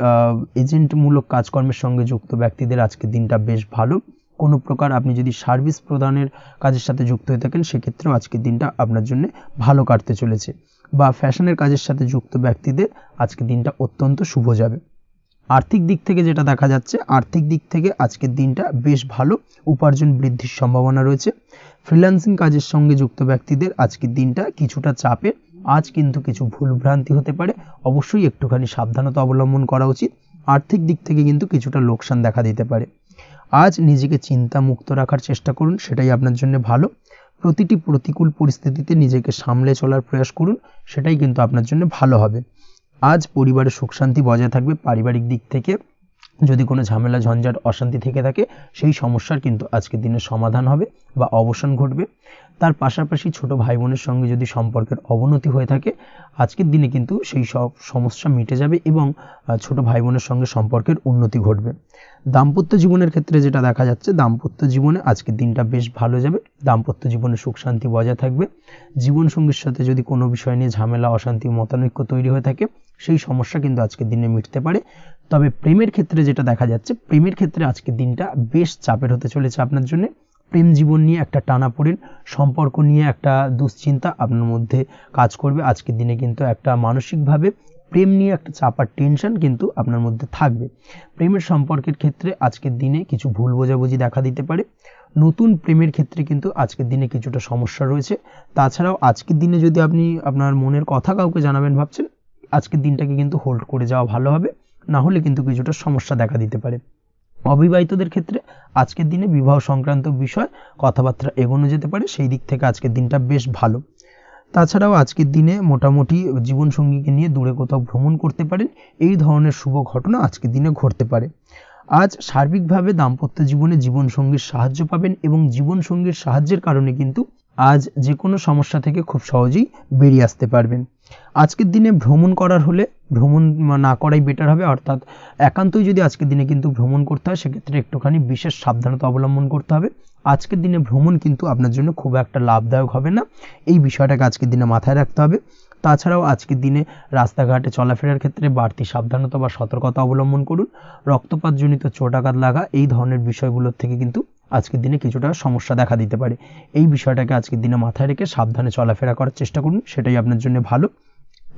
এজেন্টমূলক কাজকর্মের সঙ্গে যুক্ত ব্যক্তিদের আজকের দিনটা বেশ ভালো। কোনো প্রকার আপনি যদি সার্ভিস প্রদানের কাজের সাথে যুক্ত হয়ে থাকেন, সেক্ষেত্রেও আজকের দিনটা আপনার জন্য ভালো কাটতে চলেছে। বা ফ্যাশনের কাজের সাথে যুক্ত ব্যক্তিদের আজকের দিনটা অত্যন্ত শুভ যাবে। আর্থিক দিক থেকে যেটা দেখা যাচ্ছে, আর্থিক দিক থেকে আজকের দিনটা বেশ ভালো, উপার্জন বৃদ্ধির সম্ভাবনা রয়েছে। ফ্রিল্যান্সিং কাজের সঙ্গে যুক্ত ব্যক্তিদের আজকের দিনটা কিছুটা চাপের। আজ কিন্তু কিছু ভুলভ্রান্তি হতে পারে, অবশ্যই একটুখানি সাবধানতা অবলম্বন করা উচিত। আর্থিক দিক থেকে কিন্তু কিছুটা লোকসান দেখা দিতে পারে। আজ নিজেকে চিন্তা মুক্ত রাখার চেষ্টা করুন, সেটাই আপনার জন্য ভালো। প্রতিটি প্রতিকূল পরিস্থিতিতে নিজেকে সামলে চলার প্রয়াস করুন, সেটাই কিন্তু আপনার জন্য ভালো হবে। আজ পরিবারে সুখ শান্তি বজায় থাকবে। পারিবারিক দিক থেকে যদি কোনো ঝামেলা ঝঞ্ঝাট অশান্তি থেকে থাকে, সেই সমস্যার কিন্তু আজকের দিনে সমাধান হবে বা অবসান ঘটবে। তার পাশাপাশি ছোট ভাই বোনের সঙ্গে যদি সম্পর্কের অবনতি হয়ে থাকে, আজকের দিনে কিন্তু সেই সব সমস্যা মিটে যাবে এবং ছোট ভাই বোনের সঙ্গে সম্পর্কের উন্নতি ঘটবে। দাম্পত্য জীবনের ক্ষেত্রে যেটা দেখা যাচ্ছে, দাম্পত্য জীবনে আজকের দিনটা বেশ ভালো যাবে। দাম্পত্য জীবনে সুখ শান্তি বজায় থাকবে। জীবনসঙ্গীর সাথে যদি কোনো বিষয় নিয়ে ঝামেলা অশান্তি মতানৈক্য তৈরি হয়ে থাকে, সেই সমস্যা কিন্তু আজকের দিনে মিটতে পারে। তবে প্রেমের ক্ষেত্রে যেটা দেখা যাচ্ছে, প্রেমের ক্ষেত্রে আজকের দিনটা বেশ চাপের হতে চলেছে আপনার জন্য। প্রেম জীবন নিয়ে একটা টানাপোড়েন, সম্পর্ক নিয়ে একটা দুশ্চিন্তা আপনার মধ্যে কাজ করবে। আজকের দিনে কিন্তু একটা মানসিকভাবে প্রেম নিয়ে একটা চাপার টেনশন কিন্তু আপনার মধ্যে থাকবে। প্রেমের সম্পর্কের ক্ষেত্রে আজকের দিনে কিছু ভুল বোঝাবুঝি দেখা দিতে পারে। নতুন প্রেমের ক্ষেত্রে কিন্তু আজকের দিনে কিছুটা সমস্যা রয়েছে। তাছাড়াও আজকের দিনে যদি আপনি আপনার মনের কথা কাউকে জানাবেন ভাবছেন, আজকের দিনটাকে কিন্তু হোল্ড করে যাওয়া ভালো হবে, না হলে কিন্তু কিছুটা সমস্যা দেখা দিতে পারে। অবিবাহিতদের ক্ষেত্রে আজকের দিনে বিবাহ সংক্রান্ত বিষয় কথাবার্তা এগোনো যেতে পারে, সেই দিক থেকে আজকের দিনটা বেশ ভালো। তাছাড়াও আজকের দিনে মোটামুটি জীবনসঙ্গীকে নিয়ে দূরে কোথাও ভ্রমণ করতে পারেন, এই ধরনের শুভ ঘটনা আজকের দিনে ঘটতে পারে। আজ সার্বিকভাবে দাম্পত্য জীবনে জীবনসঙ্গীর সাহায্য পাবেন এবং জীবনসঙ্গীর সাহায্যের কারণে কিন্তু আজ যে কোনো সমস্যা থেকে খুব সহজেই বেরিয়ে আসতে পারবেন। আজকের দিনে ভ্রমণ করার হলে ভ্রমণ না করাই বেটার হবে, অর্থাৎ একান্তই যদি আজকের দিনে কিন্তু ভ্রমণ করতে হয়, সেক্ষেত্রে একটুখানি বিশেষ সাবধানতা অবলম্বন করতে হবে। আজকের দিনে ভ্রমণ কিন্তু আপনার জন্য খুব একটা লাভদায়ক হবে না, এই বিষয়টাকে আজকের দিনে মাথায় রাখতে হবে। তাছাড়াও আজকের দিনে রাস্তাঘাটে চলাফেরার ক্ষেত্রে বাড়তি সাবধানতা বা সতর্কতা অবলম্বন করুন। রক্তপাতজনিত চোটাঘাত লাগা এই ধরনের বিষয়গুলোর থেকে কিন্তু আজকের দিনে কিছুটা সমস্যা দেখা দিতে পারে। এই বিষয়টাকে আজকের দিনে মাথায় রেখে সাবধানে চলাফেরা করার চেষ্টা করুন, সেটাই আপনার জন্য ভালো।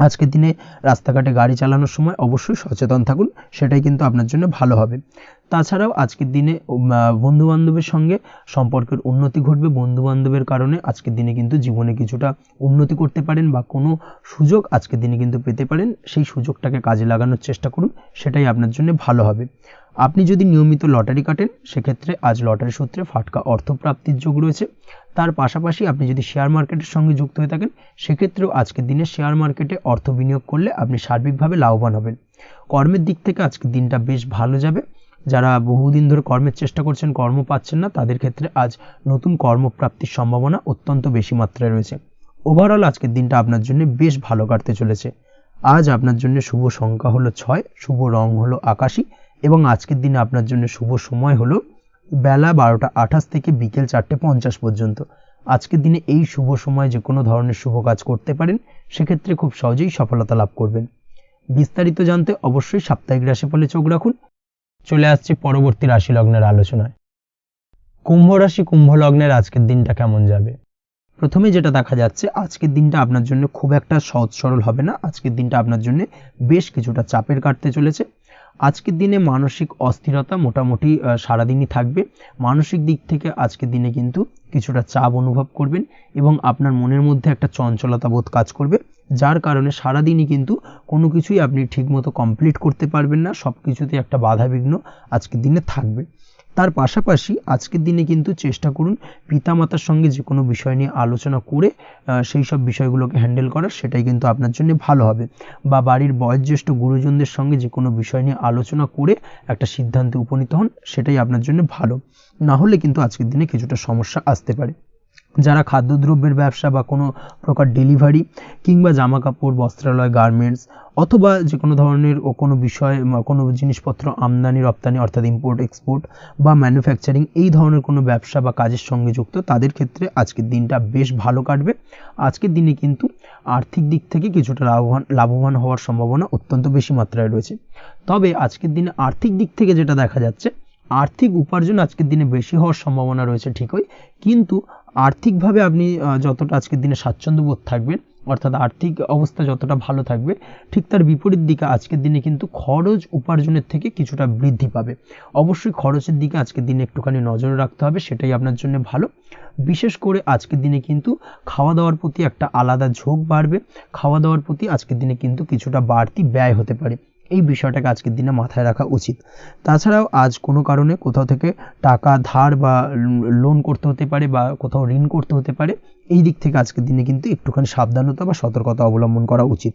আজকের দিনে রাস্তাঘাটে গাড়ি চালানোর সময় অবশ্যই সচেতন থাকুন, সেটাই কিন্তু আপনার জন্য ভালো হবে। তাছাড়াও আজকের দিনে বন্ধুবান্ধবের সঙ্গে সম্পর্কের উন্নতি ঘটবে। বন্ধুবান্ধবের কারণে আজকের দিনে কিন্তু জীবনে কিছুটা উন্নতি করতে পারেন বা কোনো সুযোগ আজকের দিনে কিন্তু পেতে পারেন, সেই সুযোগটাকে কাজে লাগানোর চেষ্টা করুন, সেটাই আপনার জন্য ভালো হবে। আপনি যদি নিয়মিত লটারি কাটেন সেক্ষেত্রে আজ লটারি সূত্রে ফাটকা অর্থপ্রাপ্তির যোগ রয়েছে। তার পাশাপাশি আপনি যদি শেয়ার মার্কেটের সঙ্গে যুক্ত হয়ে থাকেন সেক্ষেত্রেও আজকের দিনে শেয়ার মার্কেটে অর্থ বিনিয়োগ করলে আপনি সার্বিকভাবে লাভবান হবেন। কর্মের দিক থেকে আজকের দিনটা বেশ ভালো যাবে। যারা বহুদিন ধরে কর্মের চেষ্টা করছেন, কর্ম পাচ্ছেন না, তাদের ক্ষেত্রে আজ নতুন কর্মপ্রাপ্তির সম্ভাবনা অত্যন্ত বেশি মাত্রায় রয়েছে। ওভারঅল আজকের দিনটা আপনার জন্য বেশ ভালো কাটতে চলেছে। আজ আপনার জন্য শুভ সংখ্যা হলো 6, শুভ রং হলো আকাশী এবং আজকের দিনে আপনার জন্য শুভ সময় হলো বেলা 12:28 থেকে বিকেল 4:50 পর্যন্ত। আজকের দিনে এই শুভ সময় যে কোনো ধরনের শুভ কাজ করতে পারেন, সেক্ষেত্রে খুব সহজেই সফলতা লাভ করবেন। বিস্তারিত জানতে অবশ্যই সাপ্তাহিক রাশিফলে চোখ রাখুন। চলে আসছি পরবর্তী রাশি লগ্নের আলোচনায়। কুম্ভ রাশি, কুম্ভ লগ্নের আজকের দিনটা কেমন যাবে? প্রথমে যেটা দেখা যাচ্ছে, আজকের দিনটা আপনার জন্য খুব একটা সহজ সরল হবে না। আজকের দিনটা আপনার জন্য বেশ কিছুটা চাপের কাটতে চলেছে। আজকের দিনে মানসিক অস্থিরতা মোটামুটি সারাদিনই থাকবে। মানসিক দিক থেকে আজকের দিনে কিন্তু কিছুটা চাপ অনুভব করবেন এবং আপনার মনের মধ্যে একটা চঞ্চলতা বোধ কাজ করবে, যার কারণে সারাদিনই কিন্তু কোনো কিছুই আপনি ঠিকমতো কমপ্লিট করতে পারবেন না। সব কিছুতে একটা বাধাবিঘ্ন আজকের দিনে থাকবে। তার পাশাপাশি আজকের দিনে কিন্তু চেষ্টা করুন পিতামাতার সঙ্গে যে কোনো বিষয় নিয়ে আলোচনা করে সেই সব বিষয়গুলোকে হ্যান্ডেল করার, সেটাই কিন্তু আপনার জন্য ভালো হবে। বা বাড়ির বয়োজ্যেষ্ঠ গুরুজনদের সঙ্গে যে কোনো বিষয় নিয়ে আলোচনা করে একটা সিদ্ধান্তে উপনীত হন, সেটাই আপনার জন্য ভালো। না হলে কিন্তু আজকের দিনে কিছুটা সমস্যা আসতে পারে। যারা খাদ্যদ্রব্যের ব্যবসা বা কোনো প্রকার ডেলিভারি কিংবা জামা কাপড়, বস্ত্রালয়, গার্মেন্টস অথবা যে কোনো ধরনের কোনো বিষয়, কোনো জিনিসপত্র আমদানি রপ্তানি অর্থাৎ ইম্পোর্ট এক্সপোর্ট বা ম্যানুফ্যাকচারিং এই ধরনের কোনো ব্যবসা বা কাজের সঙ্গে যুক্ত, তাদের ক্ষেত্রে আজকের দিনটা বেশ ভালো কাটবে। আজকের দিনে কিন্তু আর্থিক দিক থেকে কিছুটা লাভবান হওয়ার সম্ভাবনা অত্যন্ত বেশি মাত্রায় রয়েছে। তবে আজকের দিনে আর্থিক দিক থেকে যেটা দেখা যাচ্ছে, আর্থিক উপার্জন আজকের দিনে বেশি হওয়ার সম্ভাবনা রয়েছে ঠিকই, কিন্তু আর্থিকভাবে আপনি যতটা আজকের দিনে স্বাচ্ছন্দ্য বোধ থাকবেন, অর্থাৎ আর্থিক অবস্থা যতটা ভালো থাকবে, ঠিক তার বিপরীত দিকে আজকের দিনে কিন্তু খরচ উপার্জনের থেকে কিছুটা বৃদ্ধি পাবে। অবশ্যই খরচের দিকে আজকের দিনে একটুখানি নজর রাখতে হবে, সেটাই আপনার জন্য ভালো। বিশেষ করে আজকের দিনে কিন্তু খাওয়া দাওয়ার প্রতি একটা আলাদা ঝোঁক বাড়বে। খাওয়া দাওয়ার প্রতি আজকের দিনে কিন্তু কিছুটা বাড়তি ব্যয় হতে পারে, এই বিষয়টাকে আজকের দিনে মাথায় রাখা উচিত। তাছাড়াও আজ কোনো কারণে কোথাও থেকে টাকা ধার বা লোন করতে হতে পারে বা কোথাও ঋণ করতে হতে পারে, এই দিক থেকে আজকের দিনে কিন্তু একটুখানি সাবধানতা বা সতর্কতা অবলম্বন করা উচিত।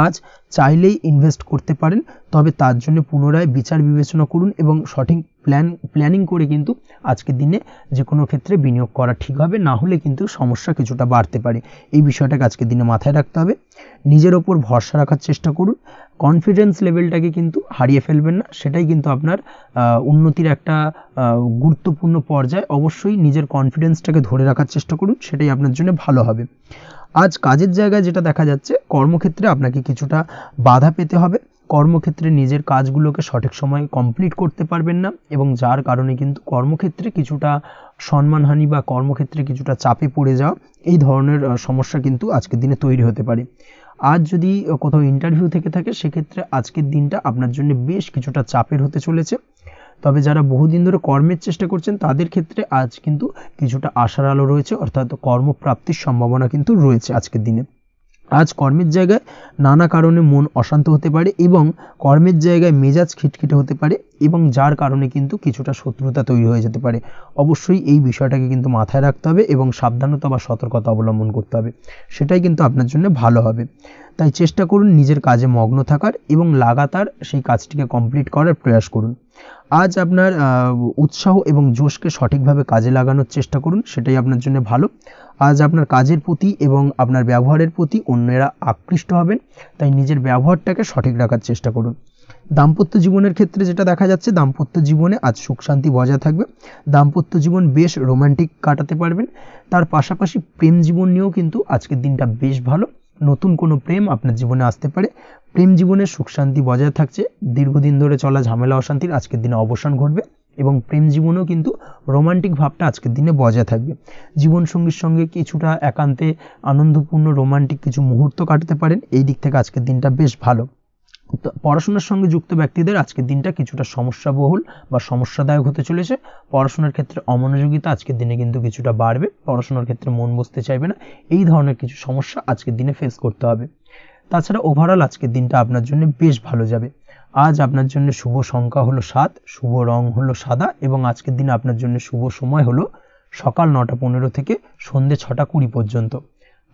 আজ চাইলেই ইনভেস্ট করতে পারেন, তবে তার জন্য পুনরায় বিচার বিবেচনা করুন এবং সঠিক প্ল্যানিং করে কিন্তু আজকের দিনে যে কোনো ক্ষেত্রে বিনিয়োগ করা ঠিক হবে, না হলে কিন্তু সমস্যা কিছুটা বাড়তে পারে। এই বিষয়টাকে আজকের দিনে মাথায় রাখতে হবে। নিজের ওপর ভরসা রাখার চেষ্টা করুন, কনফিডেন্স লেভেলটাকে কিন্তু হারিয়ে ফেলবেন না, সেটাই কিন্তু আপনার উন্নতির একটা গুরুত্বপূর্ণ পর্যায়। অবশ্যই নিজের কনফিডেন্সটাকে ধরে রাখার চেষ্টা করুন, সেটাই আপনার জন্য ভালো হবে। আজ কাজের জায়গায় যেটা দেখা যাচ্ছে, কর্মক্ষেত্রে আপনাকে কিছুটা বাধা পেতে হবে। কর্মক্ষেত্রে নিজের কাজগুলোকে সঠিক সময়ে কমপ্লিট করতে পারবেন না এবং যার কারণে কিন্তু কর্মক্ষেত্রে কিছুটা সম্মানহানি বা কর্মক্ষেত্রে কিছুটা চাপে পড়ে যাওয়া, এই ধরনের সমস্যা কিন্তু আজকের দিনে তৈরি হতে পারে। আজ যদি কোথাও ইন্টারভিউ থেকে থাকে, সেক্ষেত্রে আজকের দিনটা আপনার জন্য বেশ কিছুটা চাপের হতে চলেছে। তবে যারা বহুদিন ধরে কর্মের চেষ্টা করছেন, তাদের ক্ষেত্রে আজ কিন্তু কিছুটা আশার আলো রয়েছে, অর্থাৎ কর্মপ্রাপ্তির সম্ভাবনা কিন্তু রয়েছে আজকের দিনে। আজ কর্মের জায়গায় নানা কারণে মন অশান্ত হতে পারে এবং কর্মের জায়গায় মেজাজ খিটখিটে হতে পারে এবং যার কারণে কিন্তু কিছুটা শত্রুতা তৈরি হয়ে যেতে পারে। অবশ্যই এই বিষয়টাকে কিন্তু মাথায় রাখতে হবে এবং সাবধানতা বা সতর্কতা অবলম্বন করতে হবে, সেটাই কিন্তু আপনার জন্য ভালো হবে। তাই চেষ্টা করুন নিজের কাজে মগ্ন থাকার এবং লাগাতার সেই কাজটিকে কমপ্লিট করার প্রয়াস করুন। আজ আপনার উৎসাহ এবং জোশকে সঠিকভাবে কাজে লাগানোর চেষ্টা করুন, সেটাই আপনার জন্য ভালো। আজ আপনার কাজের প্রতি এবং আপনার ব্যবহারের প্রতি অন্যেরা আকৃষ্ট হবেন, তাই নিজের ব্যবহারটাকে সঠিক রাখার চেষ্টা করুন। দাম্পত্য জীবনের ক্ষেত্রে যেটা দেখা যাচ্ছে, দাম্পত্য জীবনে আজ সুখ শান্তি বজায় থাকবে। দাম্পত্য জীবন বেশ রোমান্টিক কাটাতে পারবেন। তার পাশাপাশি প্রেম জীবন নিয়েও কিন্তু আজকের দিনটা বেশ ভালো। নতুন কোনো প্রেম আপনার জীবনে আসতে পারে। প্রেম জীবনে সুখ শান্তি বজায় থাকছে। দীর্ঘদিন ধরে চলা ঝামেলা অশান্তির আজকের দিনে অবসান ঘটবে এবং প্রেম জীবনেও কিন্তু রোমান্টিক ভাবটা আজকের দিনে বজায় থাকবে। জীবনসঙ্গীর সঙ্গে কিছুটা একান্তে আনন্দপূর্ণ রোমান্টিক কিছু মুহূর্ত কাটাতে পারেন। এই দিক থেকে আজকের দিনটা বেশ ভালো। পড়াশোনার সঙ্গে যুক্ত ব্যক্তিদের আজকের দিনটা কিছুটা সমস্যাবহুল বা সমস্যাদায়ক হতে চলেছে। পড়াশোনার ক্ষেত্রে অমনোযোগিতা আজকের দিনে কিন্তু কিছুটা বাড়বে। পড়াশোনার ক্ষেত্রে মন বসতে চাইবে না। এই ধরনের কিছু সমস্যা আজকের দিনে ফেস করতে হবে। তাছাড়া ওভারঅল আজকের দিনটা আপনার জন্য বেশ ভালো যাবে। আজ আপনার জন্য শুভ সংখ্যা হলো 7, শুভ রং হলো সাদা এবং আজকের দিনে আপনার জন্য শুভ সময় হলো সকাল 9:15 থেকে সন্ধ্যে 6:20 পর্যন্ত।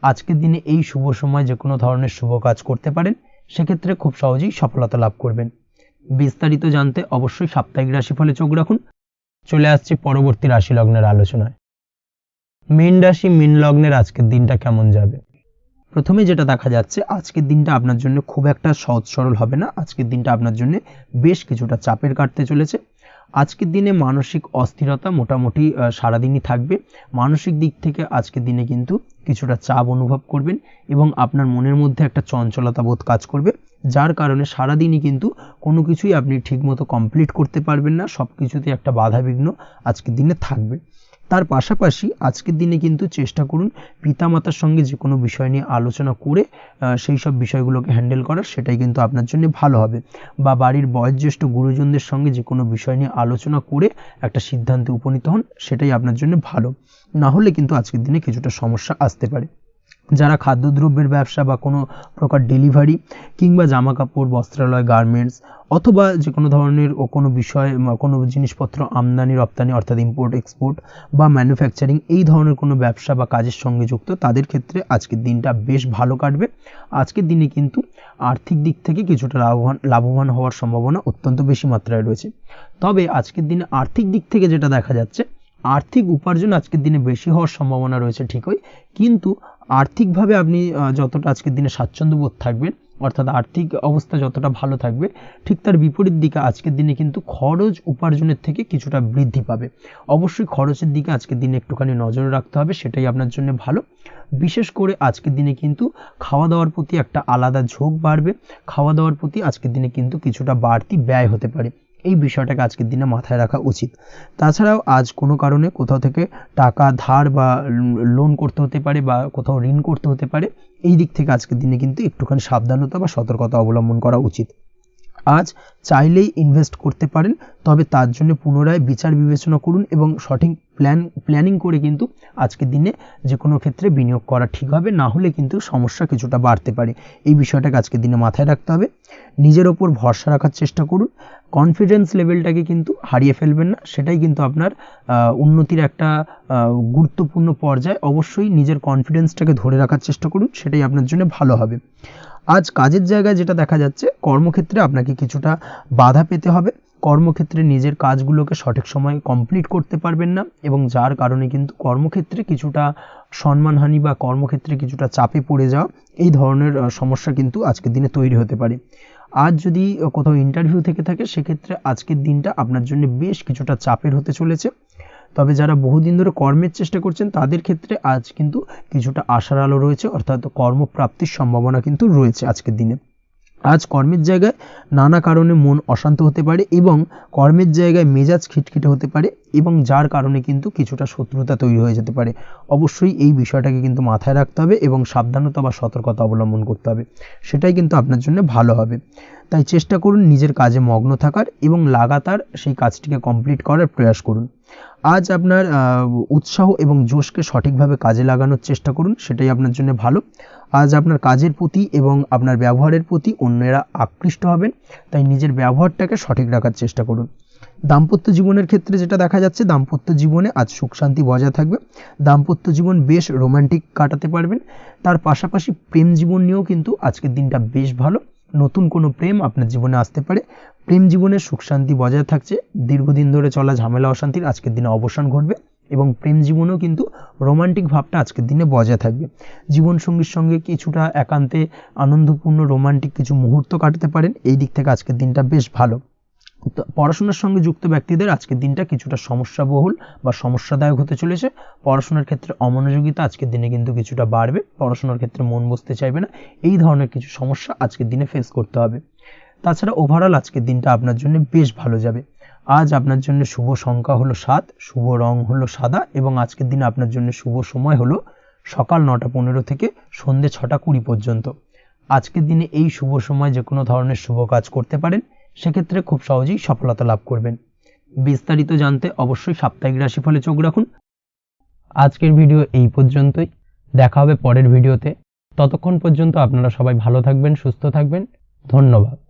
আজকের দিনে এই শুভ সময় যে কোনো ধরনের শুভ কাজ করতে পারেন, সেক্ষেত্রে খুব সহজেই সফলতা লাভ করবেন। বিস্তারিত জানতে অবশ্যই সাপ্তাহিক রাশিফলে চোখ রাখুন। চলে আসছি পরবর্তী রাশি লগ্নের আলোচনায়। মীন রাশি, মীন লগ্নের আজকের দিনটা কেমন যাবে? প্রথমে যেটা দেখা যাচ্ছে, আজকের দিনটা আপনার জন্য খুব একটা সহজ সরল হবে না। আজকের দিনটা আপনার জন্য বেশ কিছুটা চাপের কাটতে চলেছে। আজকের দিনে মানসিক অস্থিরতা মোটামুটি সারাদিনই থাকবে। মানসিক দিক থেকে আজকের দিনে কিন্তু কিছুটা চাপ অনুভব করবেন এবং আপনার মনের মধ্যে একটা চঞ্চলতা বোধ কাজ করবে, যার কারণে সারাদিনই কিন্তু কোনো কিছুই আপনি ঠিকমতো কমপ্লিট করতে পারবেন না। সব কিছুতে একটা বাধাবিঘ্ন আজকের দিনে থাকবে। তার পাশাপাশি আজকের দিনে কিন্তু চেষ্টা করুন পিতামাতার সঙ্গে যে কোনো বিষয় নিয়ে আলোচনা করে সেই সব বিষয়গুলোকে হ্যান্ডেল করার, সেটাই কিন্তু আপনার জন্য ভালো হবে। বা বাড়ির বয়োজ্যেষ্ঠ গুরুজনদের সঙ্গে যে কোনো বিষয় নিয়ে আলোচনা করে একটা সিদ্ধান্তে উপনীত হন, সেটাই আপনার জন্য ভালো। না হলে কিন্তু আজকের দিনে কিছুটা সমস্যা আসতে পারে। যারা খাদ্যদ্রব্যের ব্যবসা বা কোনো প্রকার ডেলিভারি কিংবা জামা কাপড়, বস্ত্রালয়, গার্মেন্টস অথবা যে কোনো ধরনের কোনো বিষয়, কোনো জিনিসপত্র আমদানি রপ্তানি অর্থাৎ ইম্পোর্ট এক্সপোর্ট বা ম্যানুফ্যাকচারিং, এই ধরনের কোনো ব্যবসা বা কাজের সঙ্গে যুক্ত, তাদের ক্ষেত্রে আজকের দিনটা বেশ ভালো কাটবে। আজকের দিনে কিন্তু আর্থিক দিক থেকে কিছুটা লাভবান হওয়ার সম্ভাবনা অত্যন্ত বেশি মাত্রায় রয়েছে। তবে আজকের দিনে আর্থিক দিক থেকে যেটা দেখা যাচ্ছে, আর্থিক উপার্জন আজকের দিনে বেশি হওয়ার সম্ভাবনা রয়েছে ঠিকই, কিন্তু আর্থিকভাবে আপনি যতটা আজকের দিনে স্বাচ্ছন্দ্যবোধ থাকবেন, অর্থাৎ আর্থিক অবস্থা যতটা ভালো থাকবে, ঠিক তার বিপরীত দিকে আজকের দিনে কিন্তু খরচ উপার্জনের থেকে কিছুটা বৃদ্ধি পাবে। অবশ্যই খরচের দিকে আজকের দিনে একটুখানি নজরে রাখতে হবে, সেটাই আপনার জন্য ভালো। বিশেষ করে আজকের দিনে কিন্তু খাওয়া দাওয়ার প্রতি একটা আলাদা ঝোঁক বাড়বে। খাওয়া দাওয়ার প্রতি আজকের দিনে কিন্তু কিছুটা বাড়তি ব্যয় হতে পারে। এই বিষয়টাকে আজকের দিনে মাথায় রাখা উচিত। তাছাড়াও আজ কোনো কারণে কোথাও থেকে টাকা ধার বা লোন করতে হতে পারে বা কোথাও ঋণ করতে হতে পারে। এই দিক থেকে আজকের দিনে কিন্তু একটুখানি সাবধানতা বা সতর্কতা অবলম্বন করা উচিত। আজ চাইলেই ইনভেস্ট করতে পারেন, তবে তার জন্য পুনরায় বিচার বিবেচনা করুন এবং সঠিক প্ল্যানিং করে কিন্তু আজকের দিনে যে কোনো ক্ষেত্রে বিনিয়োগ করা ঠিক হবে। না হলে কিন্তু সমস্যা কিছুটা বাড়তে পারে। এই বিষয়টাকে আজকের দিনে মাথায় রাখতে হবে। নিজের ওপর ভরসা রাখার চেষ্টা করুন। কনফিডেন্স লেভেলটাকে কিন্তু হারিয়ে ফেলবেন না, সেটাই কিন্তু আপনার উন্নতির একটা গুরুত্বপূর্ণ পর্যায়। অবশ্যই নিজের কনফিডেন্সটাকে ধরে রাখার চেষ্টা করুন, সেটাই আপনার জন্য ভালো হবে। আজ কাজের জায়গায় যেটা দেখা যাচ্ছে, কর্মক্ষেত্রে আপনাকে কিছুটা বাধা পেতে হবে। কর্মক্ষেত্রে নিজের কাজগুলোকে সঠিক সময়ে কমপ্লিট করতে পারবেন না এবং যার কারণে কিন্তু কর্মক্ষেত্রে কিছুটা সম্মানহানি বা কর্মক্ষেত্রে কিছুটা চাপে পড়ে যাওয়া, এই ধরনের সমস্যা কিন্তু আজকের দিনে তৈরি হতে পারে। আজ যদি কোথাও ইন্টারভিউ থেকে থাকে, সেক্ষেত্রে আজকের দিনটা আপনার জন্য বেশ কিছুটা চাপের হতে চলেছে। তবে যারা বহুদিন ধরে কর্মের চেষ্টা করছেন, তাদের ক্ষেত্রে আজ কিন্তু কিছুটা আশার আলো রয়েছে, অর্থাৎ কর্মপ্রাপ্তির সম্ভাবনা কিন্তু রয়েছে আজকের দিনে। আজ কর্মের জায়গায় নানা কারণে মন অশান্ত হতে পারে এবং কর্মের জায়গায় মেজাজ খিটখিটে হতে পারে এবং যার কারণে কিন্তু কিছুটা শত্রুতা তৈরি হয়ে যেতে পারে। অবশ্যই এই বিষয়টাকে কিন্তু মাথায় রাখতে হবে এবং সাবধানতা বা সতর্কতা অবলম্বন করতে হবে, সেটাই কিন্তু আপনার জন্য ভালো হবে। তাই চেষ্টা করুন নিজের কাজে মগ্ন থাকার এবং লাগাতার সেই কাজটিকে কমপ্লিট করার প্রয়াস করুন। আজ আপনার উৎসাহ এবং জোশকে সঠিকভাবে কাজে লাগানোর চেষ্টা করুন, সেটাই আপনার জন্য ভালো। আজ আপনার কাজের প্রতি এবং আপনার ব্যবহারের প্রতি অন্যেরা আকৃষ্ট হবেন, তাই নিজের ব্যবহারটাকে সঠিক রাখার চেষ্টা করুন। দাম্পত্য জীবনের ক্ষেত্রে যেটা দেখা যাচ্ছে, দাম্পত্য জীবনে আজ সুখ শান্তি বজায় থাকবে। দাম্পত্য জীবন বেশ রোমান্টিক কাটাতে পারবেন। তার পাশাপাশি প্রেম জীবন নিয়েও কিন্তু আজকের দিনটা বেশ ভালো। নতুন কোনো প্রেম আপনার জীবনে আসতে পারে। প্রেম জীবনে সুখ শান্তি বজায় থাকছে। দীর্ঘদিন ধরে চলা ঝামেলা অশান্তির আজকের দিনে অবসান ঘটবে এবং প্রেম জীবনেও কিন্তু রোমান্টিক ভাবটা আজকের দিনে বজায় থাকবে। জীবনসঙ্গীর সঙ্গে কিছুটা একান্তে আনন্দপূর্ণ রোমান্টিক কিছু মুহূর্ত কাটাতে পারেন। এই দিক থেকে আজকের দিনটা বেশ ভালো। তো পড়াশোনার সঙ্গে যুক্ত ব্যক্তিদের আজকের দিনটা কিছুটা সমস্যাবহুল বা সমস্যাদায়ক হতে চলেছে। পড়াশোনার ক্ষেত্রে অমনোযোগিতা আজকের দিনে কিন্তু কিছুটা বাড়বে, পড়াশোনার ক্ষেত্রে মন বসতে চাইবে না, এই ধরনের কিছু সমস্যা আজকের দিনে ফেস করতে হবে। তাছাড়া ওভারঅল আজকের দিনটা আপনার জন্য বেশ ভালো যাবে। আজ আপনার জন্য শুভ সংখ্যা হলো 7, শুভ রং হলো সাদা এবং আজকের দিনে আপনার জন্য শুভ সময় হলো সকাল 9:15 থেকে সন্ধ্যে 6:20 পর্যন্ত। আজকের দিনে এই শুভ সময় যে কোনো ধরনের শুভ কাজ করতে পারেন, সেক্ষেত্রে খুব সহজেই সফলতা লাভ করবেন। বিস্তারিত জানতে অবশ্যই সাপ্তাহিক রাশিফলে চোখ রাখুন। আজকের ভিডিও এই পর্যন্তই, দেখা হবে পরের ভিডিওতে। ততক্ষণ পর্যন্ত আপনারা সবাই ভালো থাকবেন, সুস্থ থাকবেন। ধন্যবাদ।